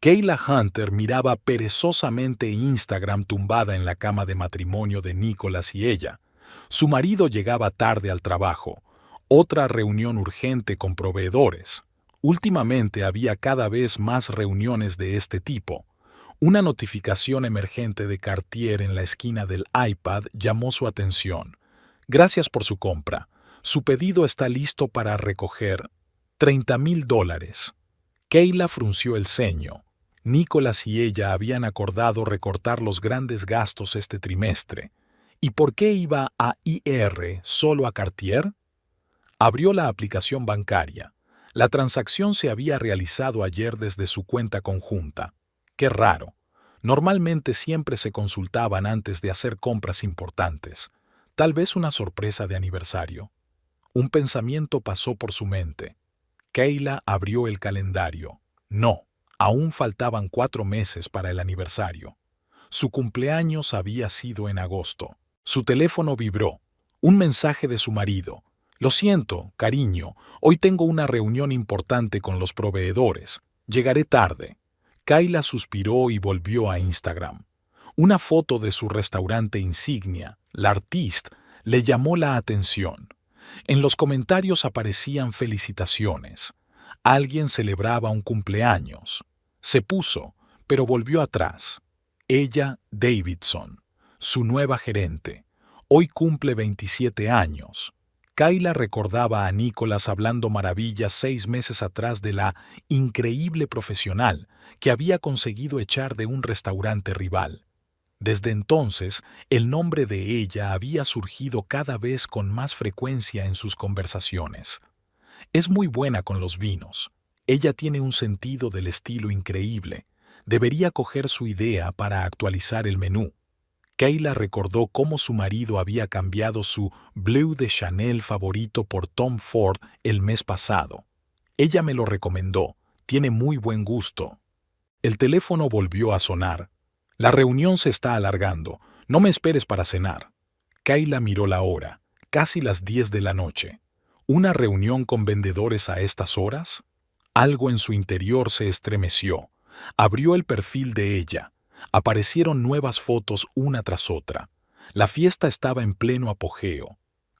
Kayla Hunter miraba perezosamente Instagram tumbada en la cama de matrimonio de Nicholas y ella. Su marido llegaba tarde al trabajo. Otra reunión urgente con proveedores. Últimamente había cada vez más reuniones de este tipo. Una notificación emergente de Cartier en la esquina del iPad llamó su atención. Gracias por su compra. Su pedido está listo para recoger $30,000. Kayla frunció el ceño. Nicholas y ella habían acordado recortar los grandes gastos este trimestre. ¿Y por qué iba a IR solo a Cartier? Abrió la aplicación bancaria. La transacción se había realizado ayer desde su cuenta conjunta. Qué raro. Normalmente siempre se consultaban antes de hacer compras importantes. Tal vez una sorpresa de aniversario. Un pensamiento pasó por su mente. Kayla abrió el calendario. No, aún faltaban 4 meses para el aniversario. Su cumpleaños había sido en agosto. Su teléfono vibró. Un mensaje de su marido. Lo siento, cariño, hoy tengo una reunión importante con los proveedores. Llegaré tarde. Kayla suspiró y volvió a Instagram. Una foto de su restaurante insignia, l'Artiste, le llamó la atención. En los comentarios aparecían felicitaciones. Alguien celebraba un cumpleaños. Se puso, pero volvió atrás. Ella, Davidson, su nueva gerente. Hoy cumple 27 años. Kayla recordaba a Nicholas hablando maravillas 6 meses atrás de la increíble profesional que había conseguido echar de un restaurante rival. Desde entonces, el nombre de ella había surgido cada vez con más frecuencia en sus conversaciones. Es muy buena con los vinos. Ella tiene un sentido del estilo increíble. Debería coger su idea para actualizar el menú. Kayla recordó cómo su marido había cambiado su Bleu de Chanel favorito por Tom Ford el mes pasado. Ella me lo recomendó. Tiene muy buen gusto. El teléfono volvió a sonar. La reunión se está alargando. No me esperes para cenar. Kayla miró la hora. Casi las 10 de la noche. ¿Una reunión con vendedores a estas horas? Algo en su interior se estremeció. Abrió el perfil de ella. Aparecieron nuevas fotos una tras otra. La fiesta estaba en pleno apogeo.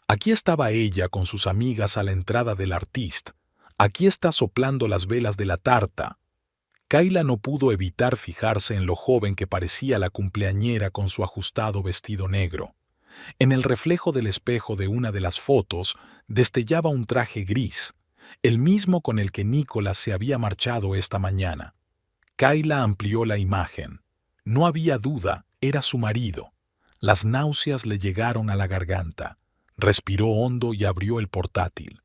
Aquí estaba ella con sus amigas a la entrada del Artiste. Aquí está soplando las velas de la tarta. Kayla no pudo evitar fijarse en lo joven que parecía la cumpleañera con su ajustado vestido negro. En el reflejo del espejo de una de las fotos destellaba un traje gris, el mismo con el que Nicholas se había marchado esta mañana. Kayla amplió la imagen. No había duda, era su marido. Las náuseas le llegaron a la garganta. Respiró hondo y abrió el portátil.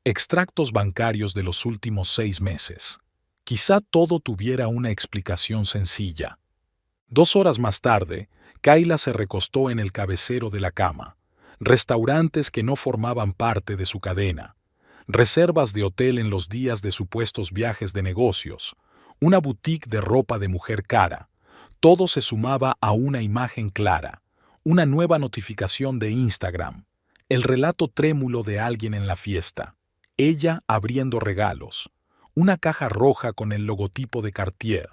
Extractos bancarios de los últimos 6 meses. Quizá todo tuviera una explicación sencilla. 2 horas más tarde, Kayla se recostó en el cabecero de la cama. Restaurantes que no formaban parte de su cadena. Reservas de hotel en los días de supuestos viajes de negocios. Una boutique de ropa de mujer cara. Todo se sumaba a una imagen clara. Una nueva notificación de Instagram. El relato trémulo de alguien en la fiesta. Ella abriendo regalos. Una caja roja con el logotipo de Cartier.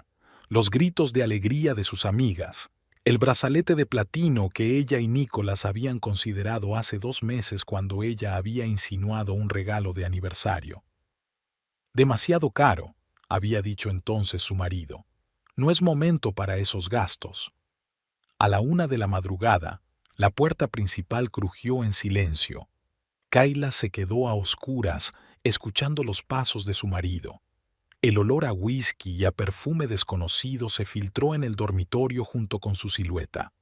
Los gritos de alegría de sus amigas. El brazalete de platino que ella y Nicholas habían considerado hace 2 meses cuando ella había insinuado un regalo de aniversario. Demasiado caro, había dicho entonces su marido. No es momento para esos gastos. A la 1 de la madrugada, la puerta principal crujió en silencio. Kayla se quedó a oscuras, escuchando los pasos de su marido. El olor a whisky y a perfume desconocido se filtró en el dormitorio junto con su silueta.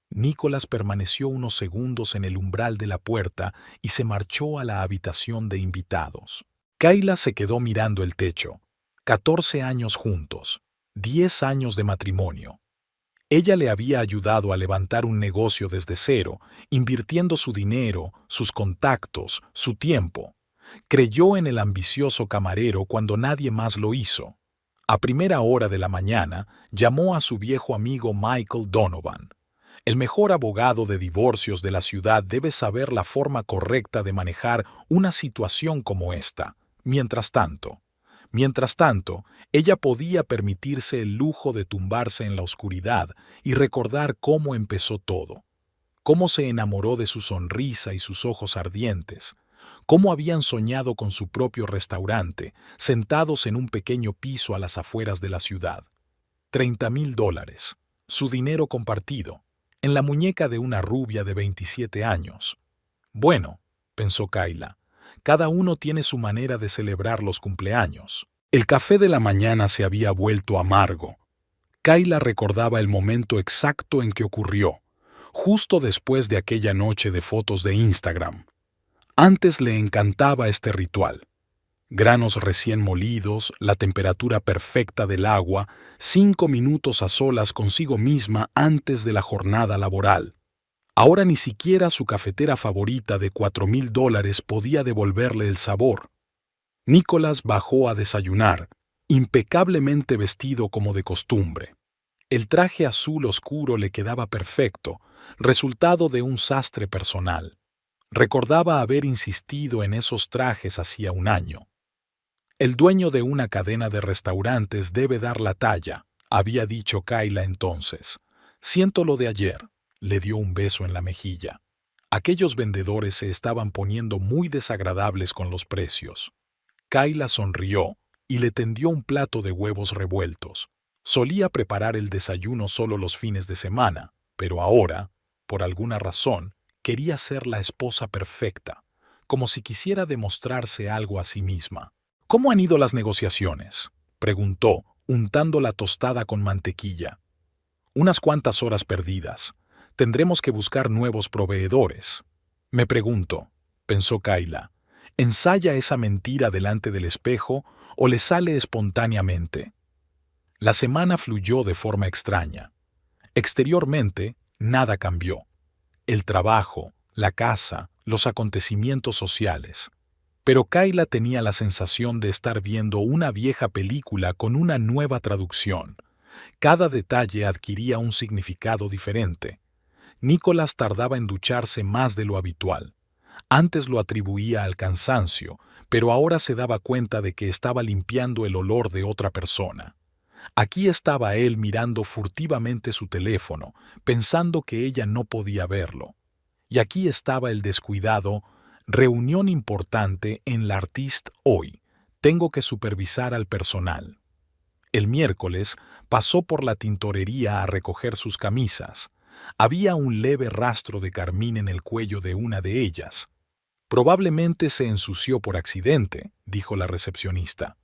Nicholas permaneció unos segundos en el umbral de la puerta y se marchó a la habitación de invitados. Kayla se quedó mirando el techo. 14 años juntos. 10 años de matrimonio. Ella le había ayudado a levantar un negocio desde cero, invirtiendo su dinero, sus contactos, su tiempo. Creyó en el ambicioso camarero cuando nadie más lo hizo. A primera hora de la mañana, llamó a su viejo amigo Michael Donovan. El mejor abogado de divorcios de la ciudad debe saber la forma correcta de manejar una situación como esta. Mientras tanto, Mientras tanto, ella podía permitirse el lujo de tumbarse en la oscuridad y recordar cómo empezó todo, cómo se enamoró de su sonrisa y sus ojos ardientes, cómo habían soñado con su propio restaurante, sentados en un pequeño piso a las afueras de la ciudad. $30,000, su dinero compartido, en la muñeca de una rubia de 27 años. Bueno, pensó Kayla, cada uno tiene su manera de celebrar los cumpleaños. El café de la mañana se había vuelto amargo. Kayla recordaba el momento exacto en que ocurrió, justo después de aquella noche de fotos de Instagram. Antes le encantaba este ritual. Granos recién molidos, la temperatura perfecta del agua, 5 minutos a solas consigo misma antes de la jornada laboral. Ahora ni siquiera su cafetera favorita de $4,000 podía devolverle el sabor. Nicholas bajó a desayunar, impecablemente vestido como de costumbre. El traje azul oscuro le quedaba perfecto, resultado de un sastre personal. Recordaba haber insistido en esos trajes hacía un año. El dueño de una cadena de restaurantes debe dar la talla, había dicho Kayla entonces. Siento lo de ayer. Le dio un beso en la mejilla. Aquellos vendedores se estaban poniendo muy desagradables con los precios. Kayla sonrió y le tendió un plato de huevos revueltos. Solía preparar el desayuno solo los fines de semana, pero ahora, por alguna razón, quería ser la esposa perfecta, como si quisiera demostrarse algo a sí misma. ¿Cómo han ido las negociaciones?, preguntó, untando la tostada con mantequilla. Unas cuantas horas perdidas. Tendremos que buscar nuevos proveedores. Me pregunto, pensó Kayla, ¿ensaya esa mentira delante del espejo o le sale espontáneamente? La semana fluyó de forma extraña. Exteriormente, nada cambió. El trabajo, la casa, los acontecimientos sociales. Pero Kayla tenía la sensación de estar viendo una vieja película con una nueva traducción. Cada detalle adquiría un significado diferente. Nicholas tardaba en ducharse más de lo habitual. Antes lo atribuía al cansancio, pero ahora se daba cuenta de que estaba limpiando el olor de otra persona. Aquí estaba él mirando furtivamente su teléfono, pensando que ella no podía verlo. Y aquí estaba el descuidado: reunión importante en la Artist hoy. Tengo que supervisar al personal. El miércoles pasó por la tintorería a recoger sus camisas. Había un leve rastro de carmín en el cuello de una de ellas. Probablemente se ensució por accidente, dijo la recepcionista.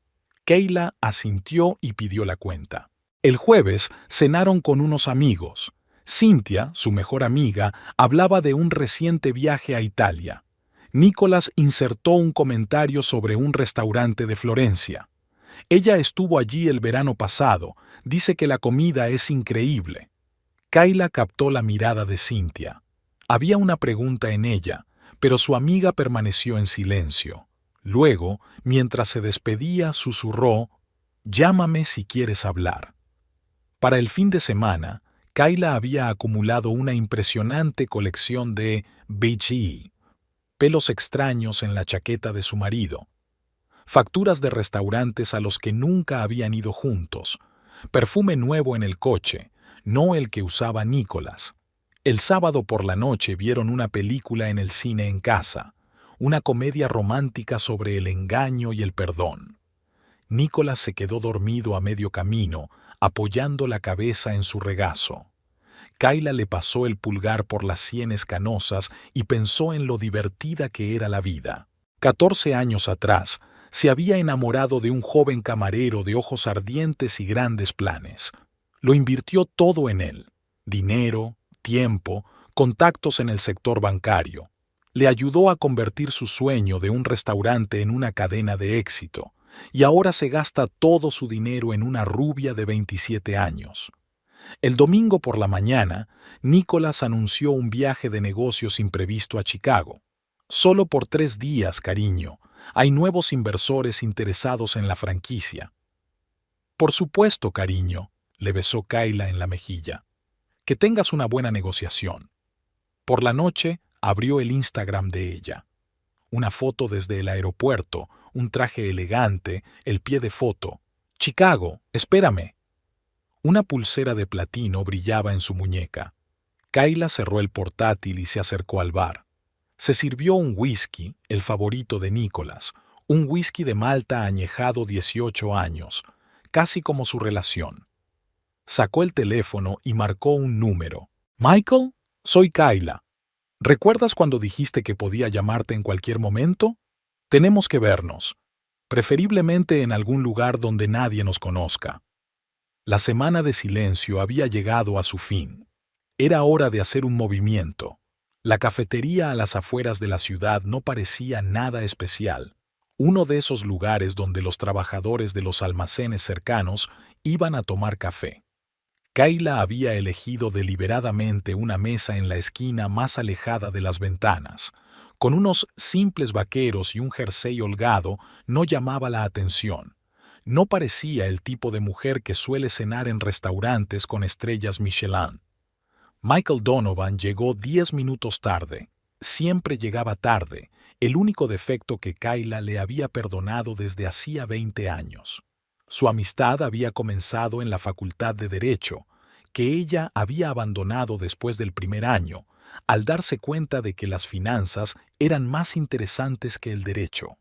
Kayla asintió y pidió la cuenta. El jueves cenaron con unos amigos. Cynthia, su mejor amiga, hablaba de un reciente viaje a Italia. Nicholas insertó un comentario sobre un restaurante de Florencia. Ella estuvo allí el verano pasado. Dice que la comida es increíble. Kayla captó la mirada de Cynthia. Había una pregunta en ella, pero su amiga permaneció en silencio. Luego, mientras se despedía, susurró: «Llámame si quieres hablar». Para el fin de semana, Kayla había acumulado una impresionante colección de BG, pelos extraños en la chaqueta de su marido, facturas de restaurantes a los que nunca habían ido juntos, perfume nuevo en el coche, no el que usaba Nicholas. El sábado por la noche vieron una película en el cine en casa, una comedia romántica sobre el engaño y el perdón. Nicholas se quedó dormido a medio camino, apoyando la cabeza en su regazo. Kayla le pasó el pulgar por las sienes canosas y pensó en lo divertida que era la vida. 14 años atrás, se había enamorado de un joven camarero de ojos ardientes y grandes planes. Lo invirtió todo en él: dinero, tiempo, contactos en el sector bancario. Le ayudó a convertir su sueño de un restaurante en una cadena de éxito, y ahora se gasta todo su dinero en una rubia de 27 años. El domingo por la mañana, Nicholas anunció un viaje de negocios imprevisto a Chicago. «Solo por 3 días, cariño. Hay nuevos inversores interesados en la franquicia». «Por supuesto, cariño», le besó Kayla en la mejilla. «Que tengas una buena negociación». Por la noche, abrió el Instagram de ella. Una foto desde el aeropuerto, un traje elegante, el pie de foto. «Chicago, espérame». Una pulsera de platino brillaba en su muñeca. Kayla cerró el portátil y se acercó al bar. Se sirvió un whisky, el favorito de Nicholas, un whisky de Malta añejado 18 años, casi como su relación. Sacó el teléfono y marcó un número. «Michael, soy Kayla. ¿Recuerdas cuando dijiste que podía llamarte en cualquier momento? Tenemos que vernos, preferiblemente en algún lugar donde nadie nos conozca». La semana de silencio había llegado a su fin. Era hora de hacer un movimiento. La cafetería a las afueras de la ciudad no parecía nada especial. Uno de esos lugares donde los trabajadores de los almacenes cercanos iban a tomar café. Kayla había elegido deliberadamente una mesa en la esquina más alejada de las ventanas. Con unos simples vaqueros y un jersey holgado no llamaba la atención. No parecía el tipo de mujer que suele cenar en restaurantes con estrellas Michelin. Michael Donovan llegó 10 minutos tarde. Siempre llegaba tarde, el único defecto que Kayla le había perdonado desde hacía 20 años. Su amistad había comenzado en la Facultad de Derecho, que ella había abandonado después del primer año, al darse cuenta de que las finanzas eran más interesantes que el derecho.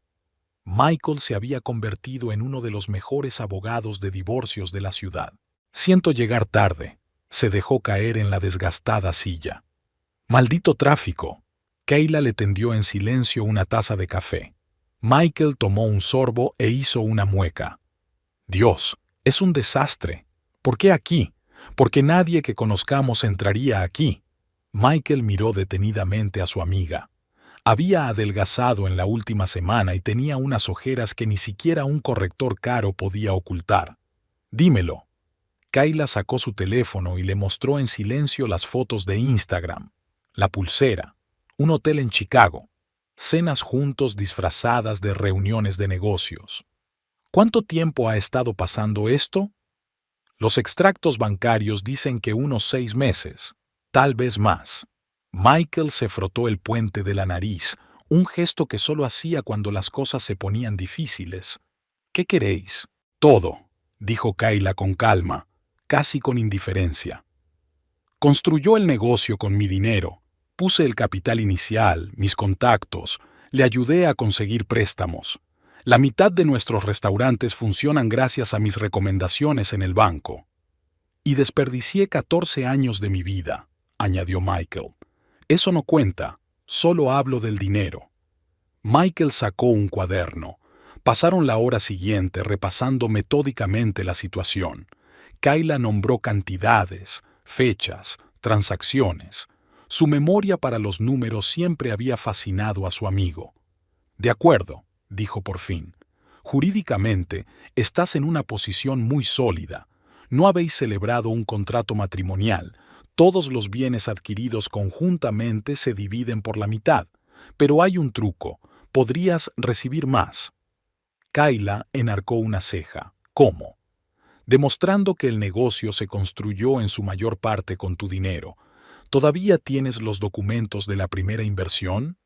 Michael se había convertido en uno de los mejores abogados de divorcios de la ciudad. «Siento llegar tarde», se dejó caer en la desgastada silla. «Maldito tráfico». Kayla le tendió en silencio una taza de café. Michael tomó un sorbo e hizo una mueca. «Dios, es un desastre. ¿Por qué aquí? Porque nadie que conozcamos entraría aquí». Michael miró detenidamente a su amiga. Había adelgazado en la última semana y tenía unas ojeras que ni siquiera un corrector caro podía ocultar. «Dímelo». Kayla sacó su teléfono y le mostró en silencio las fotos de Instagram. La pulsera, un hotel en Chicago, cenas juntos disfrazadas de reuniones de negocios. ¿Cuánto tiempo ha estado pasando esto? Los extractos bancarios dicen que unos 6 meses, tal vez más. Michael se frotó el puente de la nariz, un gesto que solo hacía cuando las cosas se ponían difíciles. «¿Qué queréis?» «Todo», dijo Kayla con calma, casi con indiferencia. «Construyó el negocio con mi dinero. Puse el capital inicial, mis contactos, le ayudé a conseguir préstamos. La mitad de nuestros restaurantes funcionan gracias a mis recomendaciones en el banco. Y desperdicié 14 años de mi vida», añadió Michael. «Eso no cuenta, solo hablo del dinero». Michael sacó un cuaderno. Pasaron la hora siguiente repasando metódicamente la situación. Kayla nombró cantidades, fechas, transacciones. Su memoria para los números siempre había fascinado a su amigo. «De acuerdo», dijo por fin. «Jurídicamente, estás en una posición muy sólida. No habéis celebrado un contrato matrimonial. Todos los bienes adquiridos conjuntamente se dividen por la mitad. Pero hay un truco. Podrías recibir más». Kayla enarcó una ceja. «¿Cómo?» «Demostrando que el negocio se construyó en su mayor parte con tu dinero. ¿Todavía tienes los documentos de la primera inversión?»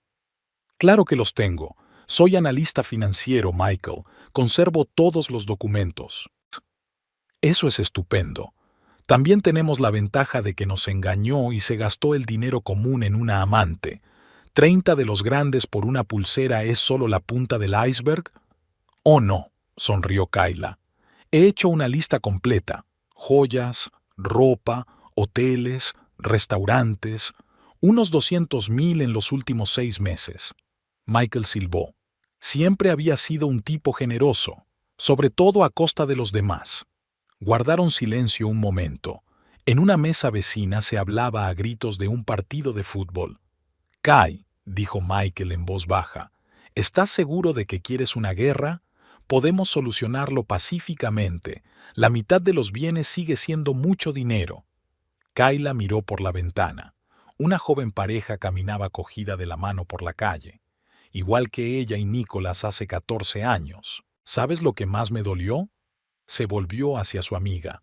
«Claro que los tengo. Soy analista financiero, Michael. Conservo todos los documentos». «Eso es estupendo. También tenemos la ventaja de que nos engañó y se gastó el dinero común en una amante. 30 de los grandes por una pulsera es solo la punta del iceberg». «Oh no», sonrió Kayla. «He hecho una lista completa. Joyas, ropa, hoteles, restaurantes. Unos 200,000 en los últimos 6 meses». Michael silbó. Siempre había sido un tipo generoso, sobre todo a costa de los demás. Guardaron silencio un momento. En una mesa vecina se hablaba a gritos de un partido de fútbol. «Kay», dijo Michael en voz baja, «¿estás seguro de que quieres una guerra? Podemos solucionarlo pacíficamente. La mitad de los bienes sigue siendo mucho dinero». Kayla miró por la ventana. Una joven pareja caminaba cogida de la mano por la calle. Igual que ella y Nicholas hace 14 años. ¿Sabes lo que más me dolió? Se volvió hacia su amiga.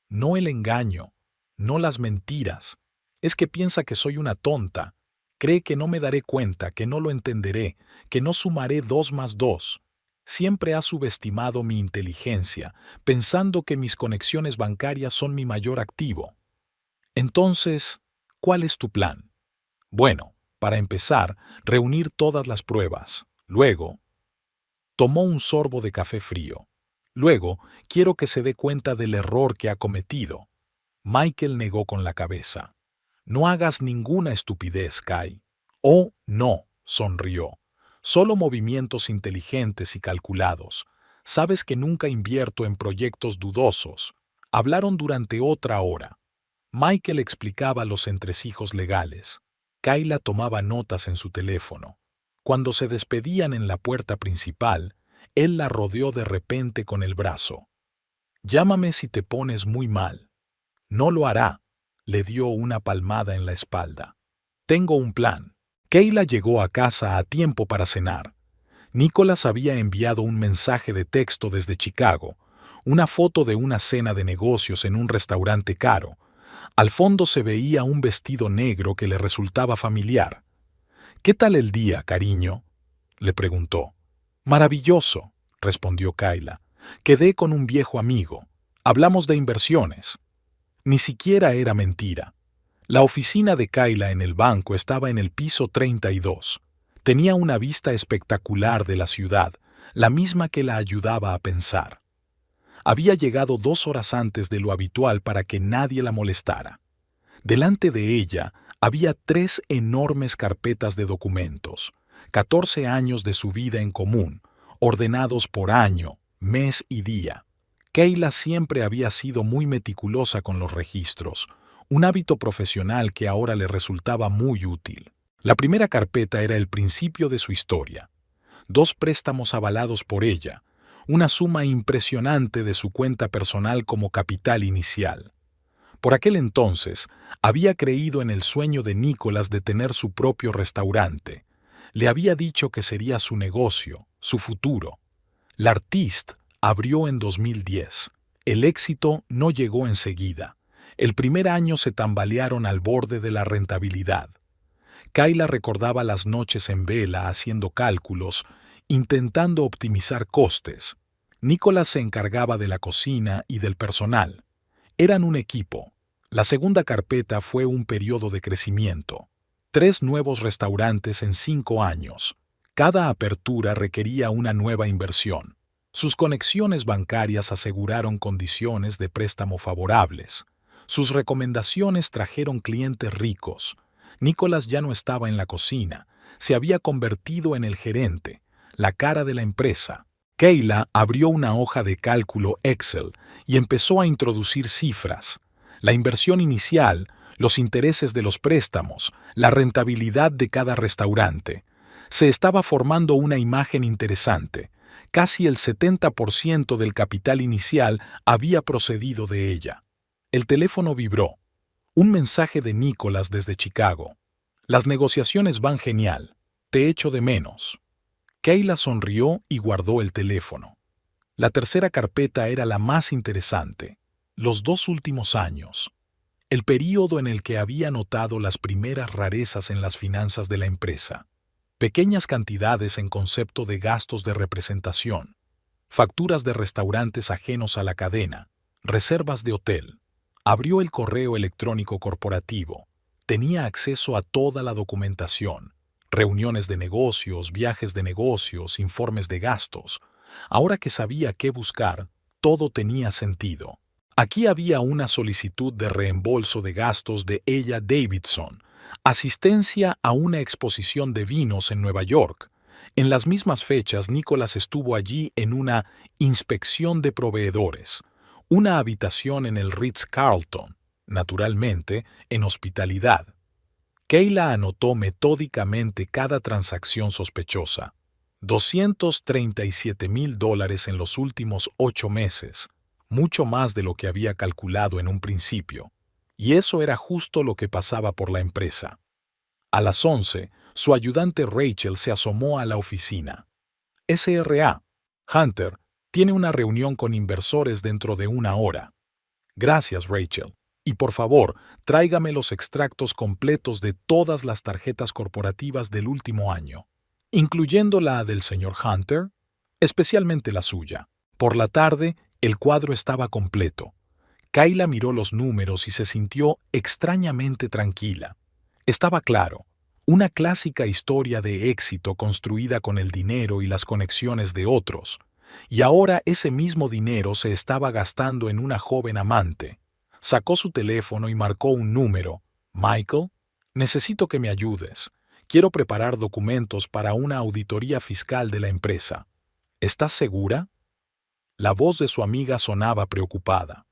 No el engaño, no las mentiras. Es que piensa que soy una tonta. Cree que no me daré cuenta, que no lo entenderé, que no sumaré 2 más 2. Siempre has subestimado mi inteligencia, pensando que mis conexiones bancarias son mi mayor activo. Entonces, ¿cuál es tu plan? Bueno, para empezar, reunir todas las pruebas. Luego, tomó un sorbo de café frío. Luego, quiero que se dé cuenta del error que ha cometido. Michael negó con la cabeza. No hagas ninguna estupidez, Kai. Oh, no, sonrió. Solo movimientos inteligentes y calculados. Sabes que nunca invierto en proyectos dudosos. Hablaron durante otra hora. Michael explicaba los entresijos legales. Kayla tomaba notas en su teléfono. Cuando se despedían en la puerta principal, él la rodeó de repente con el brazo. Llámame si te pones muy mal. No lo hará. Le dio una palmada en la espalda. Tengo un plan. Kayla llegó a casa a tiempo para cenar. Nicholas había enviado un mensaje de texto desde Chicago, una foto de una cena de negocios en un restaurante caro. Al fondo se veía un vestido negro que le resultaba familiar. «¿Qué tal el día, cariño?», le preguntó. «Maravilloso», respondió Kayla. «Quedé con un viejo amigo. Hablamos de inversiones». Ni siquiera era mentira. La oficina de Kayla en el banco estaba en el piso 32. Tenía una vista espectacular de la ciudad, la misma que la ayudaba a pensar. Había llegado 2 horas antes de lo habitual para que nadie la molestara. Delante de ella había 3 enormes carpetas de documentos, 14 años de su vida en común, ordenados por año, mes y día. Kayla siempre había sido muy meticulosa con los registros, un hábito profesional que ahora le resultaba muy útil. La primera carpeta era el principio de su historia. 2 préstamos avalados por ella, una suma impresionante de su cuenta personal como capital inicial. Por aquel entonces, había creído en el sueño de Nicholas de tener su propio restaurante. Le había dicho que sería su negocio, su futuro. L'Artiste abrió en 2010. El éxito no llegó enseguida. El primer año se tambalearon al borde de la rentabilidad. Kayla recordaba las noches en vela haciendo cálculos, intentando optimizar costes. Nicholas se encargaba de la cocina y del personal. Eran un equipo. La segunda carpeta fue un periodo de crecimiento. 3 nuevos restaurantes en 5 años. Cada apertura requería una nueva inversión. Sus conexiones bancarias aseguraron condiciones de préstamo favorables. Sus recomendaciones trajeron clientes ricos. Nicholas ya no estaba en la cocina. Se había convertido en el gerente, la cara de la empresa. Kayla abrió una hoja de cálculo Excel y empezó a introducir cifras. La inversión inicial, los intereses de los préstamos, la rentabilidad de cada restaurante. Se estaba formando una imagen interesante. Casi el 70% del capital inicial había procedido de ella. El teléfono vibró. Un mensaje de Nicholas desde Chicago. «Las negociaciones van genial. Te echo de menos». Kayla sonrió y guardó el teléfono. La tercera carpeta era la más interesante. Los 2 últimos años. El período en el que había notado las primeras rarezas en las finanzas de la empresa. Pequeñas cantidades en concepto de gastos de representación. Facturas de restaurantes ajenos a la cadena. Reservas de hotel. Abrió el correo electrónico corporativo. Tenía acceso a toda la documentación. Reuniones de negocios, viajes de negocios, informes de gastos. Ahora que sabía qué buscar, todo tenía sentido. Aquí había una solicitud de reembolso de gastos de ella Davidson, asistencia a una exposición de vinos en Nueva York. En las mismas fechas, Nicholas estuvo allí en una inspección de proveedores, una habitación en el Ritz-Carlton, naturalmente, en hospitalidad. Kayla anotó metódicamente cada transacción sospechosa. $237,000 en los últimos 8 meses, mucho más de lo que había calculado en un principio. Y eso era justo lo que pasaba por la empresa. A las 11, su ayudante Rachel se asomó a la oficina. «SRA, Hunter, tiene una reunión con inversores dentro de 1 hora». «Gracias, Rachel. Y por favor, tráigame los extractos completos de todas las tarjetas corporativas del último año, incluyendo la del señor Hunter». especialmente la suya. Por la tarde, el cuadro estaba completo. Kayla miró los números y se sintió extrañamente tranquila. Estaba claro, una clásica historia de éxito construida con el dinero y las conexiones de otros. Y ahora ese mismo dinero se estaba gastando en una joven amante. Sacó su teléfono y marcó un número. Michael, necesito que me ayudes. Quiero preparar documentos para una auditoría fiscal de la empresa. ¿Estás segura? La voz de su amiga sonaba preocupada.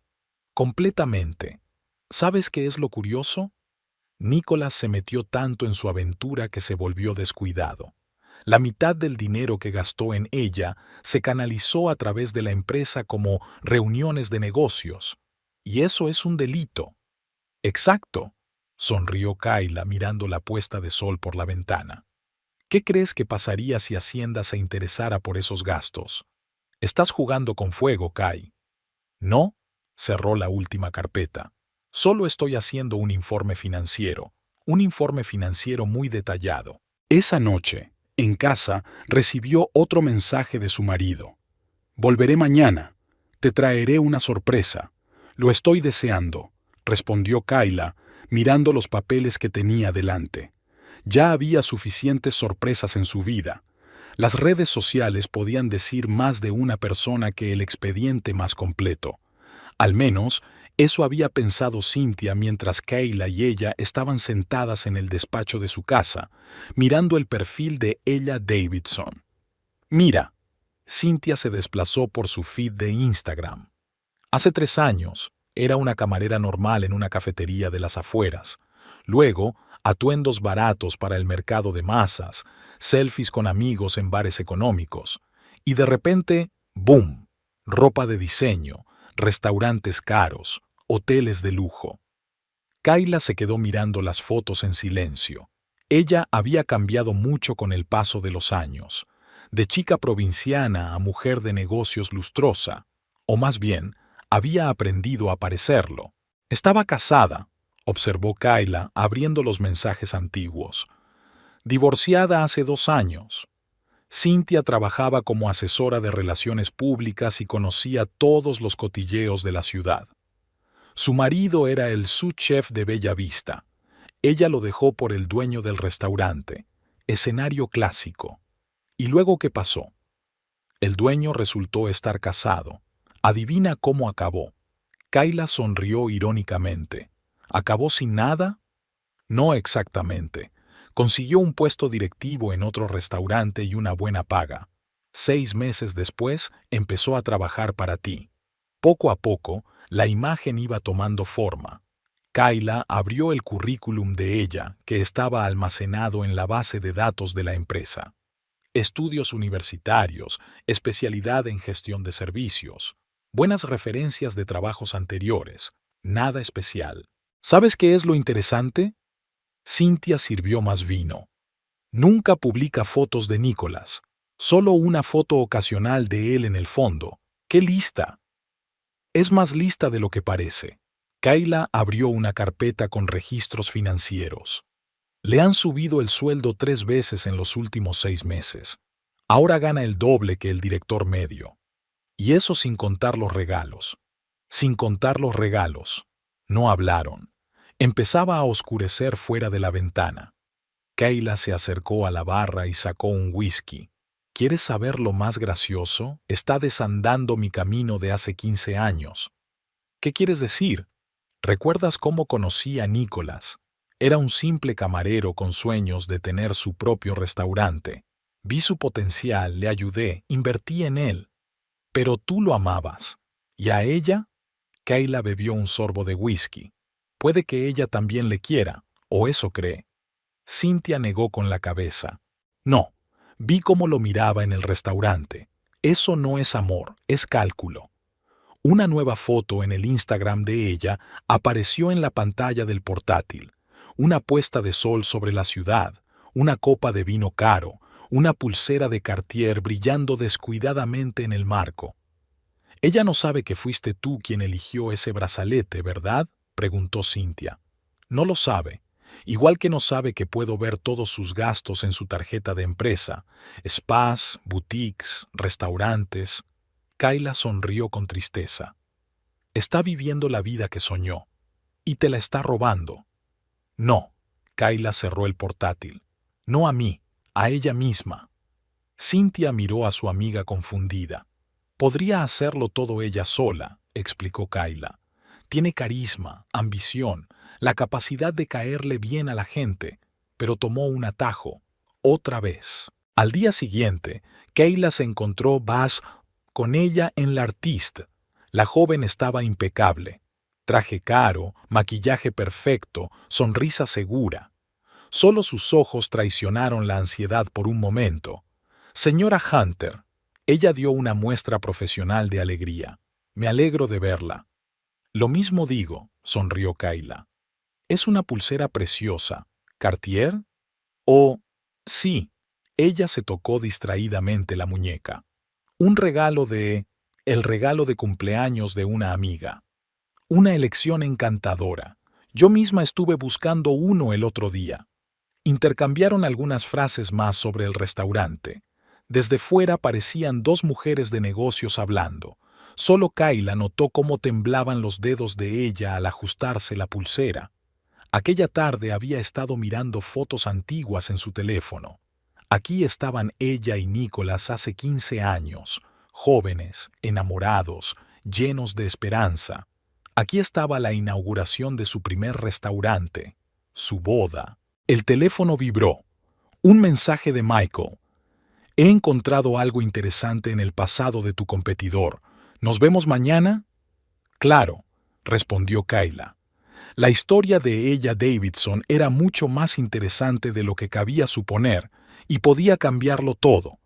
Completamente. ¿Sabes qué es lo curioso? Nicholas se metió tanto en su aventura que se volvió descuidado. La mitad del dinero que gastó en ella se canalizó a través de la empresa como reuniones de negocios. Y eso es un delito. Exacto, sonrió Kayla mirando la puesta de sol por la ventana. ¿Qué crees que pasaría si Hacienda se interesara por esos gastos? Estás jugando con fuego, Kai. No, cerró la última carpeta. Solo estoy haciendo un informe financiero muy detallado. Esa noche, en casa, recibió otro mensaje de su marido. Volveré mañana. Te traeré una sorpresa. Lo estoy deseando, respondió Kayla, mirando los papeles que tenía delante. Ya había suficientes sorpresas en su vida. Las redes sociales podían decir más de una persona que el expediente más completo. Al menos, eso había pensado Cynthia mientras Kayla y ella estaban sentadas en el despacho de su casa, mirando el perfil de Ella Davidson. Mira, Cynthia se desplazó por su feed de Instagram. Hace 3 años, era una camarera normal en una cafetería de las afueras. Luego, atuendos baratos para el mercado de masas, selfies con amigos en bares económicos. Y de repente, ¡boom! Ropa de diseño, restaurantes caros, hoteles de lujo. Kayla se quedó mirando las fotos en silencio. Ella había cambiado mucho con el paso de los años, de chica provinciana a mujer de negocios lustrosa, o más bien, había aprendido a parecerlo. Estaba casada, observó Kayla abriendo los mensajes antiguos. Divorciada hace 2 años. Cynthia trabajaba como asesora de relaciones públicas y conocía todos los cotilleos de la ciudad. Su marido era el sous-chef de Bella Vista. Ella lo dejó por el dueño del restaurante. Escenario clásico. ¿Y luego qué pasó? El dueño resultó estar casado. Adivina cómo acabó. Kayla sonrió irónicamente. ¿Acabó sin nada? No exactamente. Consiguió un puesto directivo en otro restaurante y una buena paga. 6 meses después, empezó a trabajar para ti. Poco a poco, la imagen iba tomando forma. Kayla abrió el currículum de ella, que estaba almacenado en la base de datos de la empresa. Estudios universitarios, especialidad en gestión de servicios, buenas referencias de trabajos anteriores, nada especial. ¿Sabes qué es lo interesante? Cynthia sirvió más vino. Nunca publica fotos de Nicholas, solo una foto ocasional de él en el fondo. ¡Qué lista! Es más lista de lo que parece. Kayla abrió una carpeta con registros financieros. Le han subido el sueldo 3 veces en los últimos 6 meses. Ahora gana el doble que el director medio. Y eso sin contar los regalos. Sin contar los regalos. No hablaron. Empezaba a oscurecer fuera de la ventana. Kayla se acercó a la barra y sacó un whisky. ¿Quieres saber lo más gracioso? Está desandando mi camino de hace 15 años. ¿Qué quieres decir? ¿Recuerdas cómo conocí a Nicholas? Era un simple camarero con sueños de tener su propio restaurante. Vi su potencial, le ayudé, invertí en él. Pero tú lo amabas. ¿Y a ella? Kayla bebió un sorbo de whisky. Puede que ella también le quiera, o eso cree. Cynthia negó con la cabeza. No, vi cómo lo miraba en el restaurante. Eso no es amor, es cálculo. Una nueva foto en el Instagram de ella apareció en la pantalla del portátil. Una puesta de sol sobre la ciudad, una copa de vino caro, una pulsera de Cartier brillando descuidadamente en el marco. Ella no sabe que fuiste tú quien eligió ese brazalete, ¿verdad? Preguntó Cynthia. No lo sabe, Igual que no sabe que puedo ver todos sus gastos en su tarjeta de empresa, spas, boutiques, restaurantes. Kayla sonrió con tristeza. Está viviendo la vida que soñó. Y te la está robando. No. Kayla cerró el portátil. No a mí, a ella misma. Cynthia miró a su amiga confundida. Podría hacerlo todo ella sola, explicó Kayla. Tiene carisma, ambición, la capacidad de caerle bien a la gente, pero tomó un atajo, otra vez. Al día siguiente, Kayla se encontró con ella en la Artiste. La joven estaba impecable. Traje caro, maquillaje perfecto, sonrisa segura. Solo sus ojos traicionaron la ansiedad por un momento. Señora Hunter, ella dio una muestra profesional de alegría. Me alegro de verla. Lo mismo digo, sonrió Kayla. Es una pulsera preciosa. ¿Cartier? Oh, sí. Ella se tocó distraídamente la muñeca. Un regalo el regalo de cumpleaños de una amiga. Una elección encantadora. Yo misma estuve buscando uno el otro día. Intercambiaron algunas frases más sobre el restaurante. Desde fuera parecían dos mujeres de negocios hablando. Solo Kayla notó cómo temblaban los dedos de ella al ajustarse la pulsera. Aquella tarde había estado mirando fotos antiguas en su teléfono. Aquí estaban ella y Nicholas hace 15 años, jóvenes, enamorados, llenos de esperanza. Aquí estaba la inauguración de su primer restaurante, su boda. El teléfono vibró. Un mensaje de Michael. He encontrado algo interesante en el pasado de tu competidor. ¿Nos vemos mañana? Claro, respondió Kayla. La historia de ella Davidson era mucho más interesante de lo que cabía suponer y podía cambiarlo todo.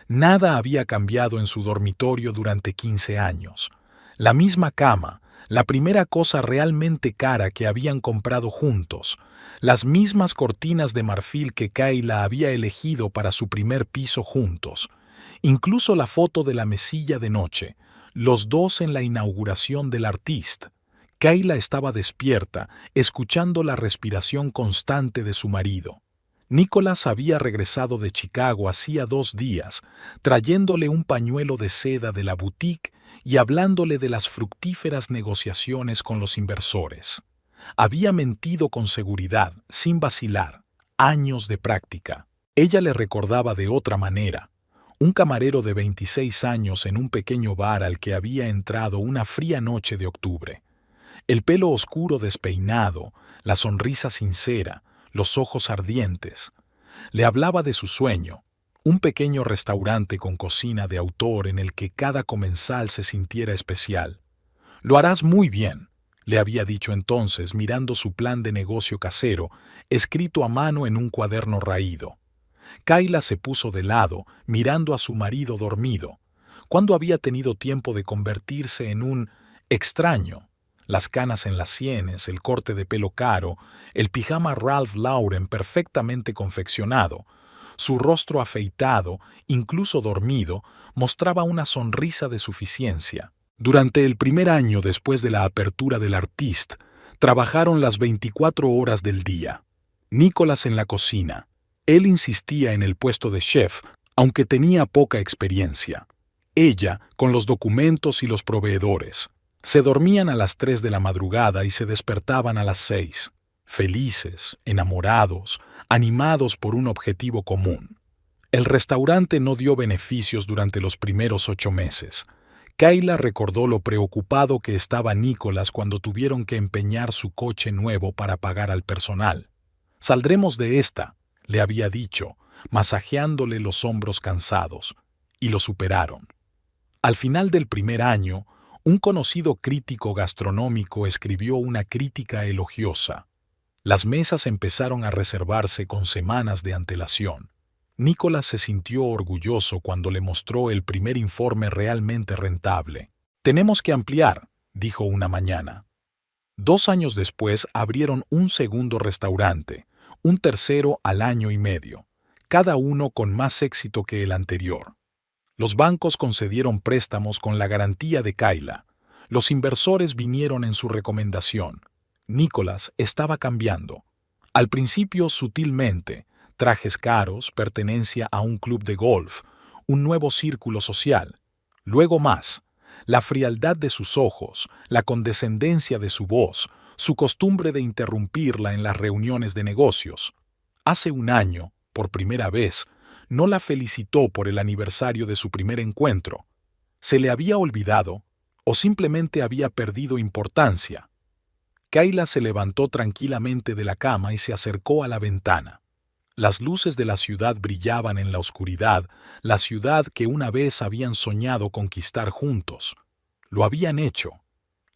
Nada había cambiado en su dormitorio durante 15 años. La misma cama, la primera cosa realmente cara que habían comprado juntos, las mismas cortinas de marfil que Kayla había elegido para su primer piso juntos, incluso la foto de la mesilla de noche, los dos en la inauguración del Artiste. Kayla estaba despierta, escuchando la respiración constante de su marido. Nicholas había regresado de Chicago hacía 2 días, trayéndole un pañuelo de seda de la boutique y hablándole de las fructíferas negociaciones con los inversores. Había mentido con seguridad, sin vacilar, años de práctica. Ella le recordaba de otra manera. Un camarero de 26 años en un pequeño bar al que había entrado una fría noche de octubre. El pelo oscuro despeinado, la sonrisa sincera, los ojos ardientes. Le hablaba de su sueño, un pequeño restaurante con cocina de autor en el que cada comensal se sintiera especial. Lo harás muy bien, le había dicho entonces mirando su plan de negocio casero, escrito a mano en un cuaderno raído. Kayla se puso de lado, mirando a su marido dormido. ¿Cuándo había tenido tiempo de convertirse en un extraño? Las canas en las sienes, el corte de pelo caro, el pijama Ralph Lauren perfectamente confeccionado, su rostro afeitado, incluso dormido, mostraba una sonrisa de suficiencia. Durante el primer año después de la apertura del Artiste, trabajaron las 24 horas del día. Nicholas en la cocina. Él insistía en el puesto de chef, aunque tenía poca experiencia. Ella, con los documentos y los proveedores. Se dormían a las 3 de la madrugada y se despertaban a las 6, felices, enamorados, animados por un objetivo común. El restaurante no dio beneficios durante los primeros 8 meses. Kayla recordó lo preocupado que estaba Nicholas cuando tuvieron que empeñar su coche nuevo para pagar al personal. Saldremos de esta, le había dicho, masajeándole los hombros cansados, y lo superaron. Al final del primer año, un conocido crítico gastronómico escribió una crítica elogiosa. Las mesas empezaron a reservarse con semanas de antelación. Nicholas se sintió orgulloso cuando le mostró el primer informe realmente rentable. «Tenemos que ampliar», dijo una mañana. 2 años después abrieron un segundo restaurante, un tercero al año y medio, cada uno con más éxito que el anterior. Los bancos concedieron préstamos con la garantía de Kayla. Los inversores vinieron en su recomendación. Nicholas estaba cambiando. Al principio sutilmente, trajes caros, pertenencia a un club de golf, un nuevo círculo social. Luego más, la frialdad de sus ojos, la condescendencia de su voz, su costumbre de interrumpirla en las reuniones de negocios. Hace un año, por primera vez, no la felicitó por el aniversario de su primer encuentro. ¿Se le había olvidado o simplemente había perdido importancia? Kayla se levantó tranquilamente de la cama y se acercó a la ventana. Las luces de la ciudad brillaban en la oscuridad, la ciudad que una vez habían soñado conquistar juntos. Lo habían hecho.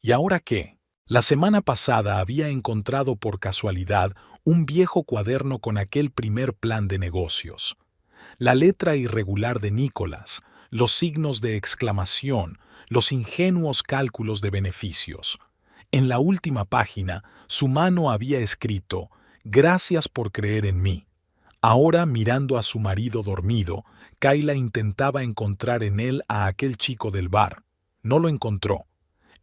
¿Y ahora qué? La semana pasada había encontrado por casualidad un viejo cuaderno con aquel primer plan de negocios. La letra irregular de Nicholas, los signos de exclamación, los ingenuos cálculos de beneficios. En la última página, su mano había escrito: «Gracias por creer en mí». Ahora, mirando a su marido dormido, Kayla intentaba encontrar en él a aquel chico del bar. No lo encontró.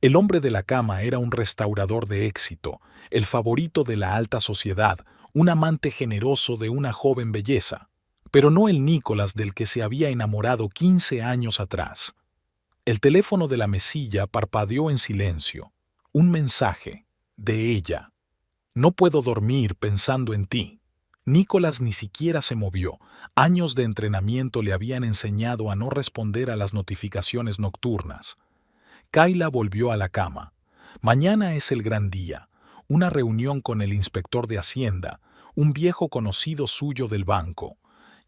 El hombre de la cama era un restaurador de éxito, el favorito de la alta sociedad, un amante generoso de una joven belleza, pero no el Nicholas del que se había enamorado 15 años atrás. El teléfono de la mesilla parpadeó en silencio. Un mensaje, de ella. «No puedo dormir pensando en ti». Nicholas ni siquiera se movió. Años de entrenamiento le habían enseñado a no responder a las notificaciones nocturnas. Kayla volvió a la cama. Mañana es el gran día. Una reunión con el inspector de Hacienda, un viejo conocido suyo del banco.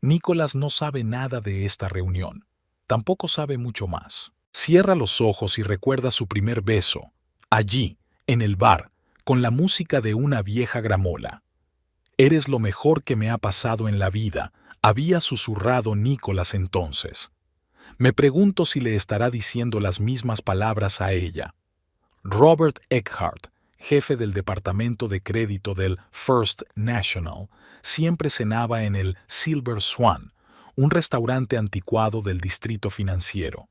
Nicholas no sabe nada de esta reunión. Tampoco sabe mucho más. Cierra los ojos y recuerda su primer beso. Allí, en el bar, con la música de una vieja gramola. «Eres lo mejor que me ha pasado en la vida», había susurrado Nicholas entonces. Me pregunto si le estará diciendo las mismas palabras a ella. Robert Eckhart, jefe del departamento de crédito del First National, siempre cenaba en el Silver Swan, un restaurante anticuado del distrito financiero.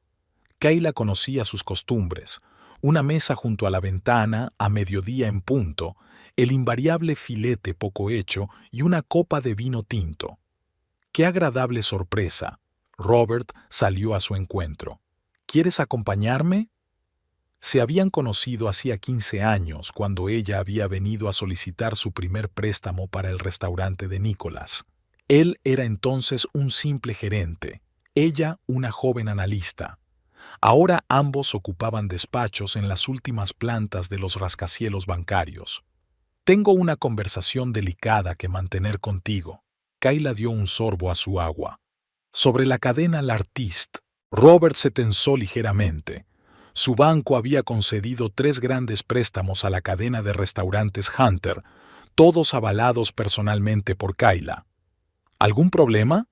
Kayla conocía sus costumbres. Una mesa junto a la ventana, a mediodía en punto, el invariable filete poco hecho y una copa de vino tinto. ¡Qué agradable sorpresa! Robert salió a su encuentro. ¿Quieres acompañarme? Se habían conocido hacía 15 años, cuando ella había venido a solicitar su primer préstamo para el restaurante de Nicholas. Él era entonces un simple gerente, ella una joven analista. Ahora ambos ocupaban despachos en las últimas plantas de los rascacielos bancarios. «Tengo una conversación delicada que mantener contigo». Kayla dio un sorbo a su agua. Sobre la cadena L'Artiste, Robert se tensó ligeramente. Su banco había concedido 3 grandes préstamos a la cadena de restaurantes Hunter, todos avalados personalmente por Kayla. ¿Algún problema?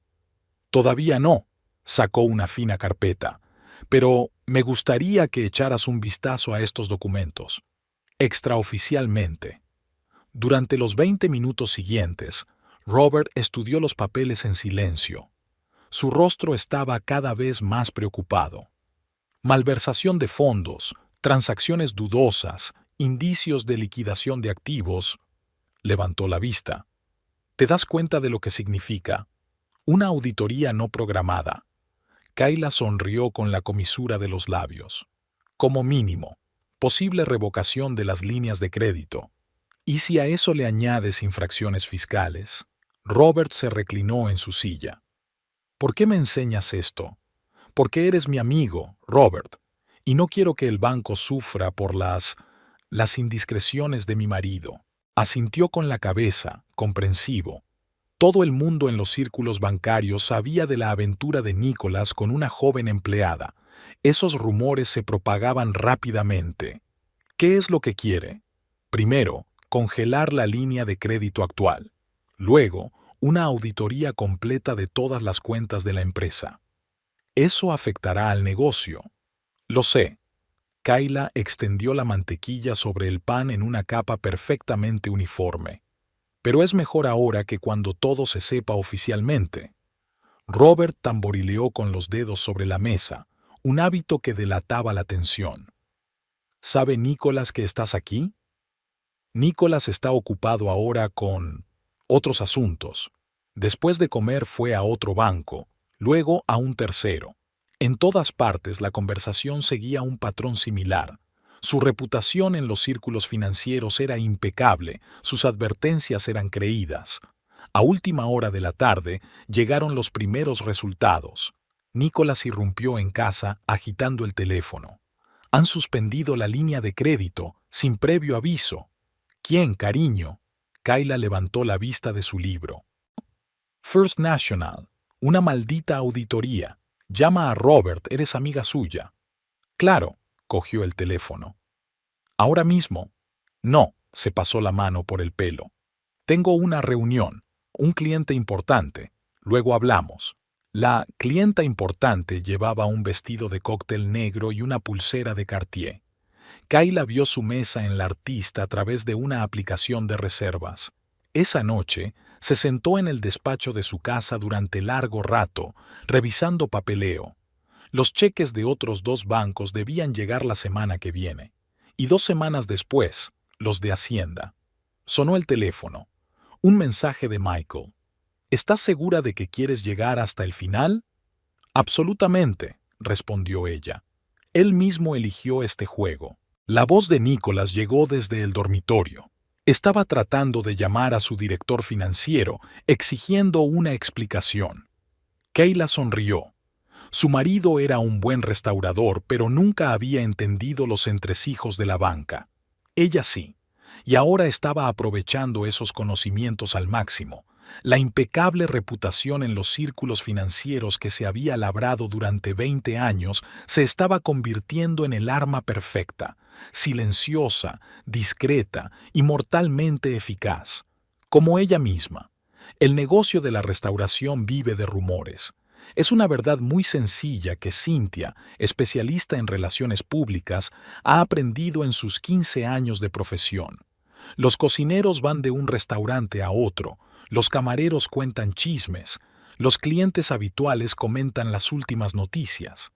Todavía no. Sacó una fina carpeta. Pero me gustaría que echaras un vistazo a estos documentos. Extraoficialmente. Durante los 20 minutos siguientes, Robert estudió los papeles en silencio. Su rostro estaba cada vez más preocupado. Malversación de fondos, transacciones dudosas, indicios de liquidación de activos. Levantó la vista. ¿Te das cuenta de lo que significa? Una auditoría no programada. Kayla sonrió con la comisura de los labios. Como mínimo, posible revocación de las líneas de crédito. ¿Y si a eso le añades infracciones fiscales? Robert se reclinó en su silla. ¿Por qué me enseñas esto? Porque eres mi amigo, Robert, y no quiero que el banco sufra por las indiscreciones de mi marido. Asintió con la cabeza, comprensivo. Todo el mundo en los círculos bancarios sabía de la aventura de Nicholas con una joven empleada. Esos rumores se propagaban rápidamente. ¿Qué es lo que quiere? Primero, congelar la línea de crédito actual. Luego, una auditoría completa de todas las cuentas de la empresa. Eso afectará al negocio. Lo sé. Kayla extendió la mantequilla sobre el pan en una capa perfectamente uniforme. Pero es mejor ahora que cuando todo se sepa oficialmente. Robert tamborileó con los dedos sobre la mesa, un hábito que delataba la tensión. ¿Sabe Nicholas que estás aquí? Nicholas está ocupado ahora con otros asuntos. Después de comer fue a otro banco, luego a un tercero. En todas partes la conversación seguía un patrón similar. Su reputación en los círculos financieros era impecable, sus advertencias eran creídas. A última hora de la tarde llegaron los primeros resultados. Nicholas irrumpió en casa agitando el teléfono. Han suspendido la línea de crédito, sin previo aviso. ¿Quién, cariño? Kayla levantó la vista de su libro. First National, una maldita auditoría. Llama a Robert, eres amiga suya. Claro, cogió el teléfono. ¿Ahora mismo? No, se pasó la mano por el pelo. Tengo una reunión, un cliente importante. Luego hablamos. La clienta importante llevaba un vestido de cóctel negro y una pulsera de Cartier. Kayla vio su mesa en la Artista a través de una aplicación de reservas. Esa noche, se sentó en el despacho de su casa durante largo rato, revisando papeleo. Los cheques de otros 2 bancos debían llegar la semana que viene. Y 2 semanas después, los de Hacienda. Sonó el teléfono. Un mensaje de Michael. ¿Estás segura de que quieres llegar hasta el final? Absolutamente, respondió ella. Él mismo eligió este juego. La voz de Nicholas llegó desde el dormitorio. Estaba tratando de llamar a su director financiero, exigiendo una explicación. Kayla sonrió. Su marido era un buen restaurador, pero nunca había entendido los entresijos de la banca. Ella sí, y ahora estaba aprovechando esos conocimientos al máximo. La impecable reputación en los círculos financieros que se había labrado durante 20 años se estaba convirtiendo en el arma perfecta, silenciosa, discreta y mortalmente eficaz. Como ella misma. El negocio de la restauración vive de rumores. Es una verdad muy sencilla que Cynthia, especialista en relaciones públicas, ha aprendido en sus 15 años de profesión. Los cocineros van de un restaurante a otro, los camareros cuentan chismes, los clientes habituales comentan las últimas noticias.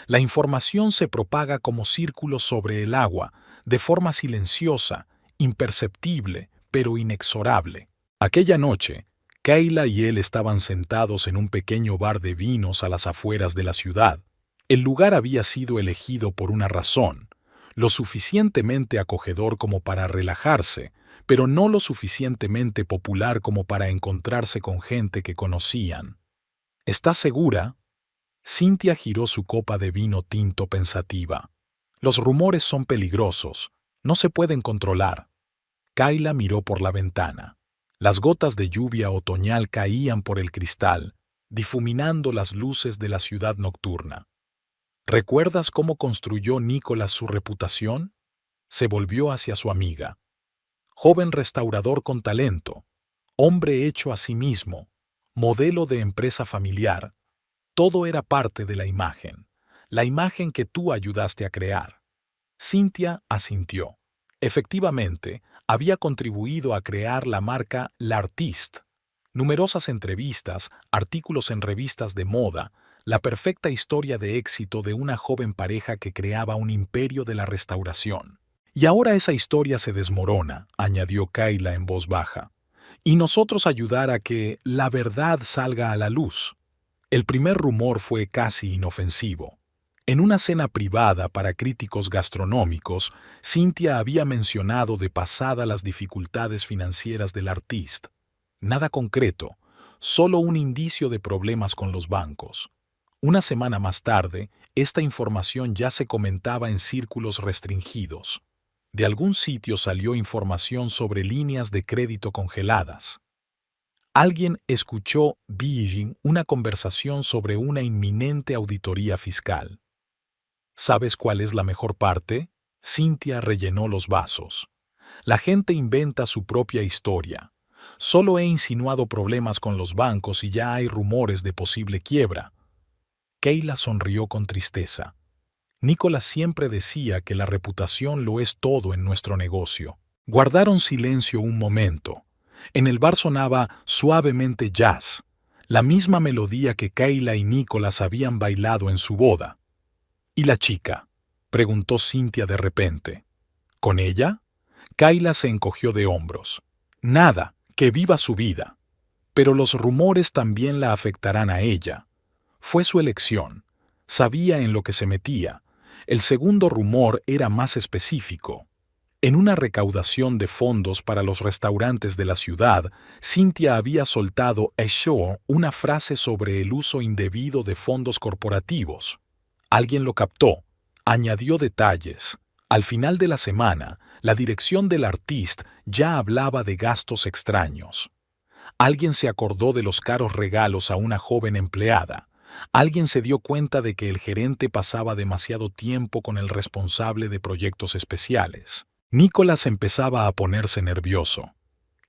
La información se propaga como círculos sobre el agua, de forma silenciosa, imperceptible, pero inexorable. Aquella noche, Kayla y él estaban sentados en un pequeño bar de vinos a las afueras de la ciudad. El lugar había sido elegido por una razón, lo suficientemente acogedor como para relajarse, pero no lo suficientemente popular como para encontrarse con gente que conocían. ¿Estás segura? Cynthia giró su copa de vino tinto pensativa. Los rumores son peligrosos, no se pueden controlar. Kayla miró por la ventana. Las gotas de lluvia otoñal caían por el cristal, difuminando las luces de la ciudad nocturna. ¿Recuerdas cómo construyó Nicholas su reputación? Se volvió hacia su amiga. Joven restaurador con talento, hombre hecho a sí mismo, modelo de empresa familiar. Todo era parte de la imagen que tú ayudaste a crear. Cynthia asintió. Efectivamente, había contribuido a crear la marca L'Artiste. Numerosas entrevistas, artículos en revistas de moda, la perfecta historia de éxito de una joven pareja que creaba un imperio de la restauración. Y ahora esa historia se desmorona, añadió Kayla en voz baja. Y nosotros ayudar a que la verdad salga a la luz. El primer rumor fue casi inofensivo. En una cena privada para críticos gastronómicos, Cynthia había mencionado de pasada las dificultades financieras del Artiste. Nada concreto, solo un indicio de problemas con los bancos. Una semana más tarde, esta información ya se comentaba en círculos restringidos. De algún sitio salió información sobre líneas de crédito congeladas. Alguien escuchó Beijing una conversación sobre una inminente auditoría fiscal. ¿Sabes cuál es la mejor parte? Cynthia rellenó los vasos. La gente inventa su propia historia. Solo he insinuado problemas con los bancos y ya hay rumores de posible quiebra. Kayla sonrió con tristeza. Nicholas siempre decía que la reputación lo es todo en nuestro negocio. Guardaron silencio un momento. En el bar sonaba suavemente jazz, la misma melodía que Kayla y Nicholas habían bailado en su boda. ¿Y la chica?, preguntó Cynthia de repente. ¿Con ella? Kayla se encogió de hombros. Nada, Que viva su vida. Pero los rumores también la afectarán a ella. Fue su elección. Sabía en lo que se metía. El segundo rumor era más específico. En una recaudación de fondos para los restaurantes de la ciudad, Cynthia había soltado a Shaw una frase sobre el uso indebido de fondos corporativos. Alguien lo captó, añadió detalles. Al final de la semana, la dirección del artista ya hablaba de gastos extraños. Alguien se acordó de los caros regalos a una joven empleada. Alguien se dio cuenta de que el gerente pasaba demasiado tiempo con el responsable de proyectos especiales. Nicholas empezaba a ponerse nervioso.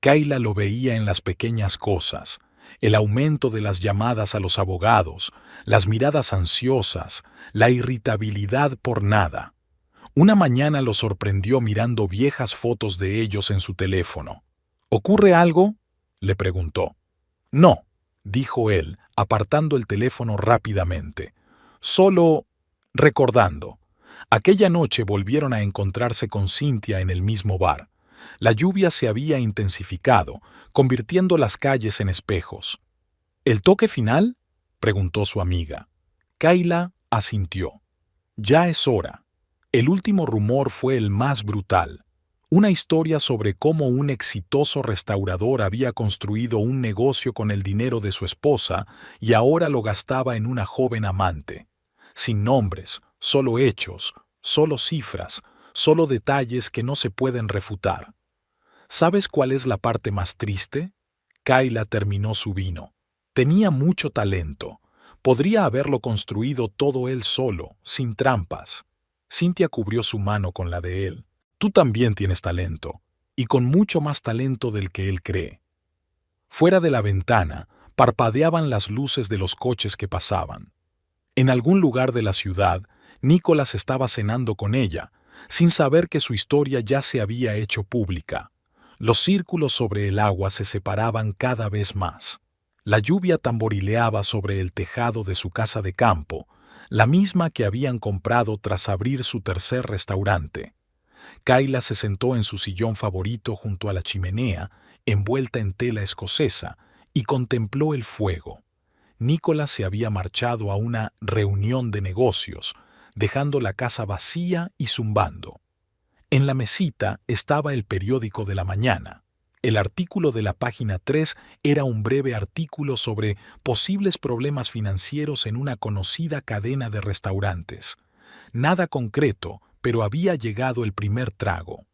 Kayla lo veía en las pequeñas cosas, el aumento de las llamadas a los abogados, las miradas ansiosas, la irritabilidad por nada. Una mañana lo sorprendió mirando viejas fotos de ellos en su teléfono. ¿Ocurre algo?, le preguntó. No, dijo él, apartando el teléfono rápidamente. Solo recordando. Aquella noche volvieron a encontrarse con Cynthia en el mismo bar. La lluvia se había intensificado, convirtiendo las calles en espejos. ¿El toque final?, preguntó su amiga. Kayla asintió. Ya es hora. El último rumor fue el más brutal. Una historia sobre cómo un exitoso restaurador había construido un negocio con el dinero de su esposa y ahora lo gastaba en una joven amante. Sin nombres, solo hechos, solo cifras, solo detalles que no se pueden refutar. ¿Sabes cuál es la parte más triste? Kayla terminó su vino. Tenía mucho talento. Podría haberlo construido todo él solo, sin trampas. Cynthia cubrió su mano con la de él. Tú también tienes talento, y con mucho más talento del que él cree. Fuera de la ventana, parpadeaban las luces de los coches que pasaban. En algún lugar de la ciudad, Nicholas estaba cenando con ella, sin saber que su historia ya se había hecho pública. Los círculos sobre el agua se separaban cada vez más. La lluvia tamborileaba sobre el tejado de su casa de campo, la misma que habían comprado tras abrir su tercer restaurante. Kayla se sentó en su sillón favorito junto a la chimenea, envuelta en tela escocesa, y contempló el fuego. Nicholas se había marchado a una reunión de negocios, dejando la casa vacía y zumbando. En la mesita estaba el periódico de la mañana. El artículo de la página 3 era un breve artículo sobre posibles problemas financieros en una conocida cadena de restaurantes. Nada concreto, pero había llegado el primer trago.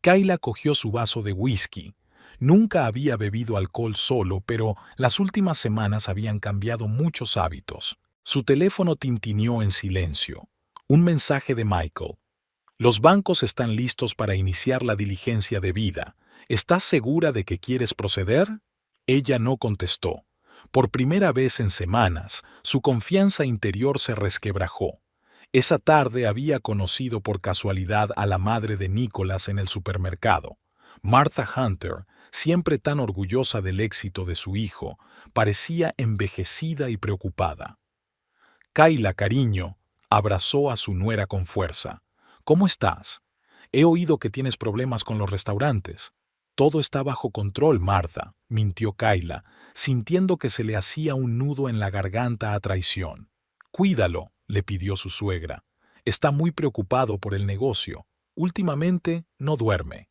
Kayla cogió su vaso de whisky. Nunca había bebido alcohol solo, pero las últimas semanas habían cambiado muchos hábitos. Su teléfono tintineó en silencio. Un mensaje de Michael. Los bancos están listos para iniciar la diligencia debida. ¿Estás segura de que quieres proceder? Ella no contestó. Por primera vez en semanas, su confianza interior se resquebrajó. Esa tarde había conocido por casualidad a la madre de Nicholas en el supermercado. Martha Hunter, siempre tan orgullosa del éxito de su hijo, parecía envejecida y preocupada. Kayla, cariño, abrazó a su nuera con fuerza. ¿Cómo estás? He oído que tienes problemas con los restaurantes. Todo está bajo control, Martha, mintió Kayla, sintiendo que se le hacía un nudo en la garganta a traición. Cuídalo, le pidió su suegra. Está muy preocupado por el negocio. Últimamente no duerme.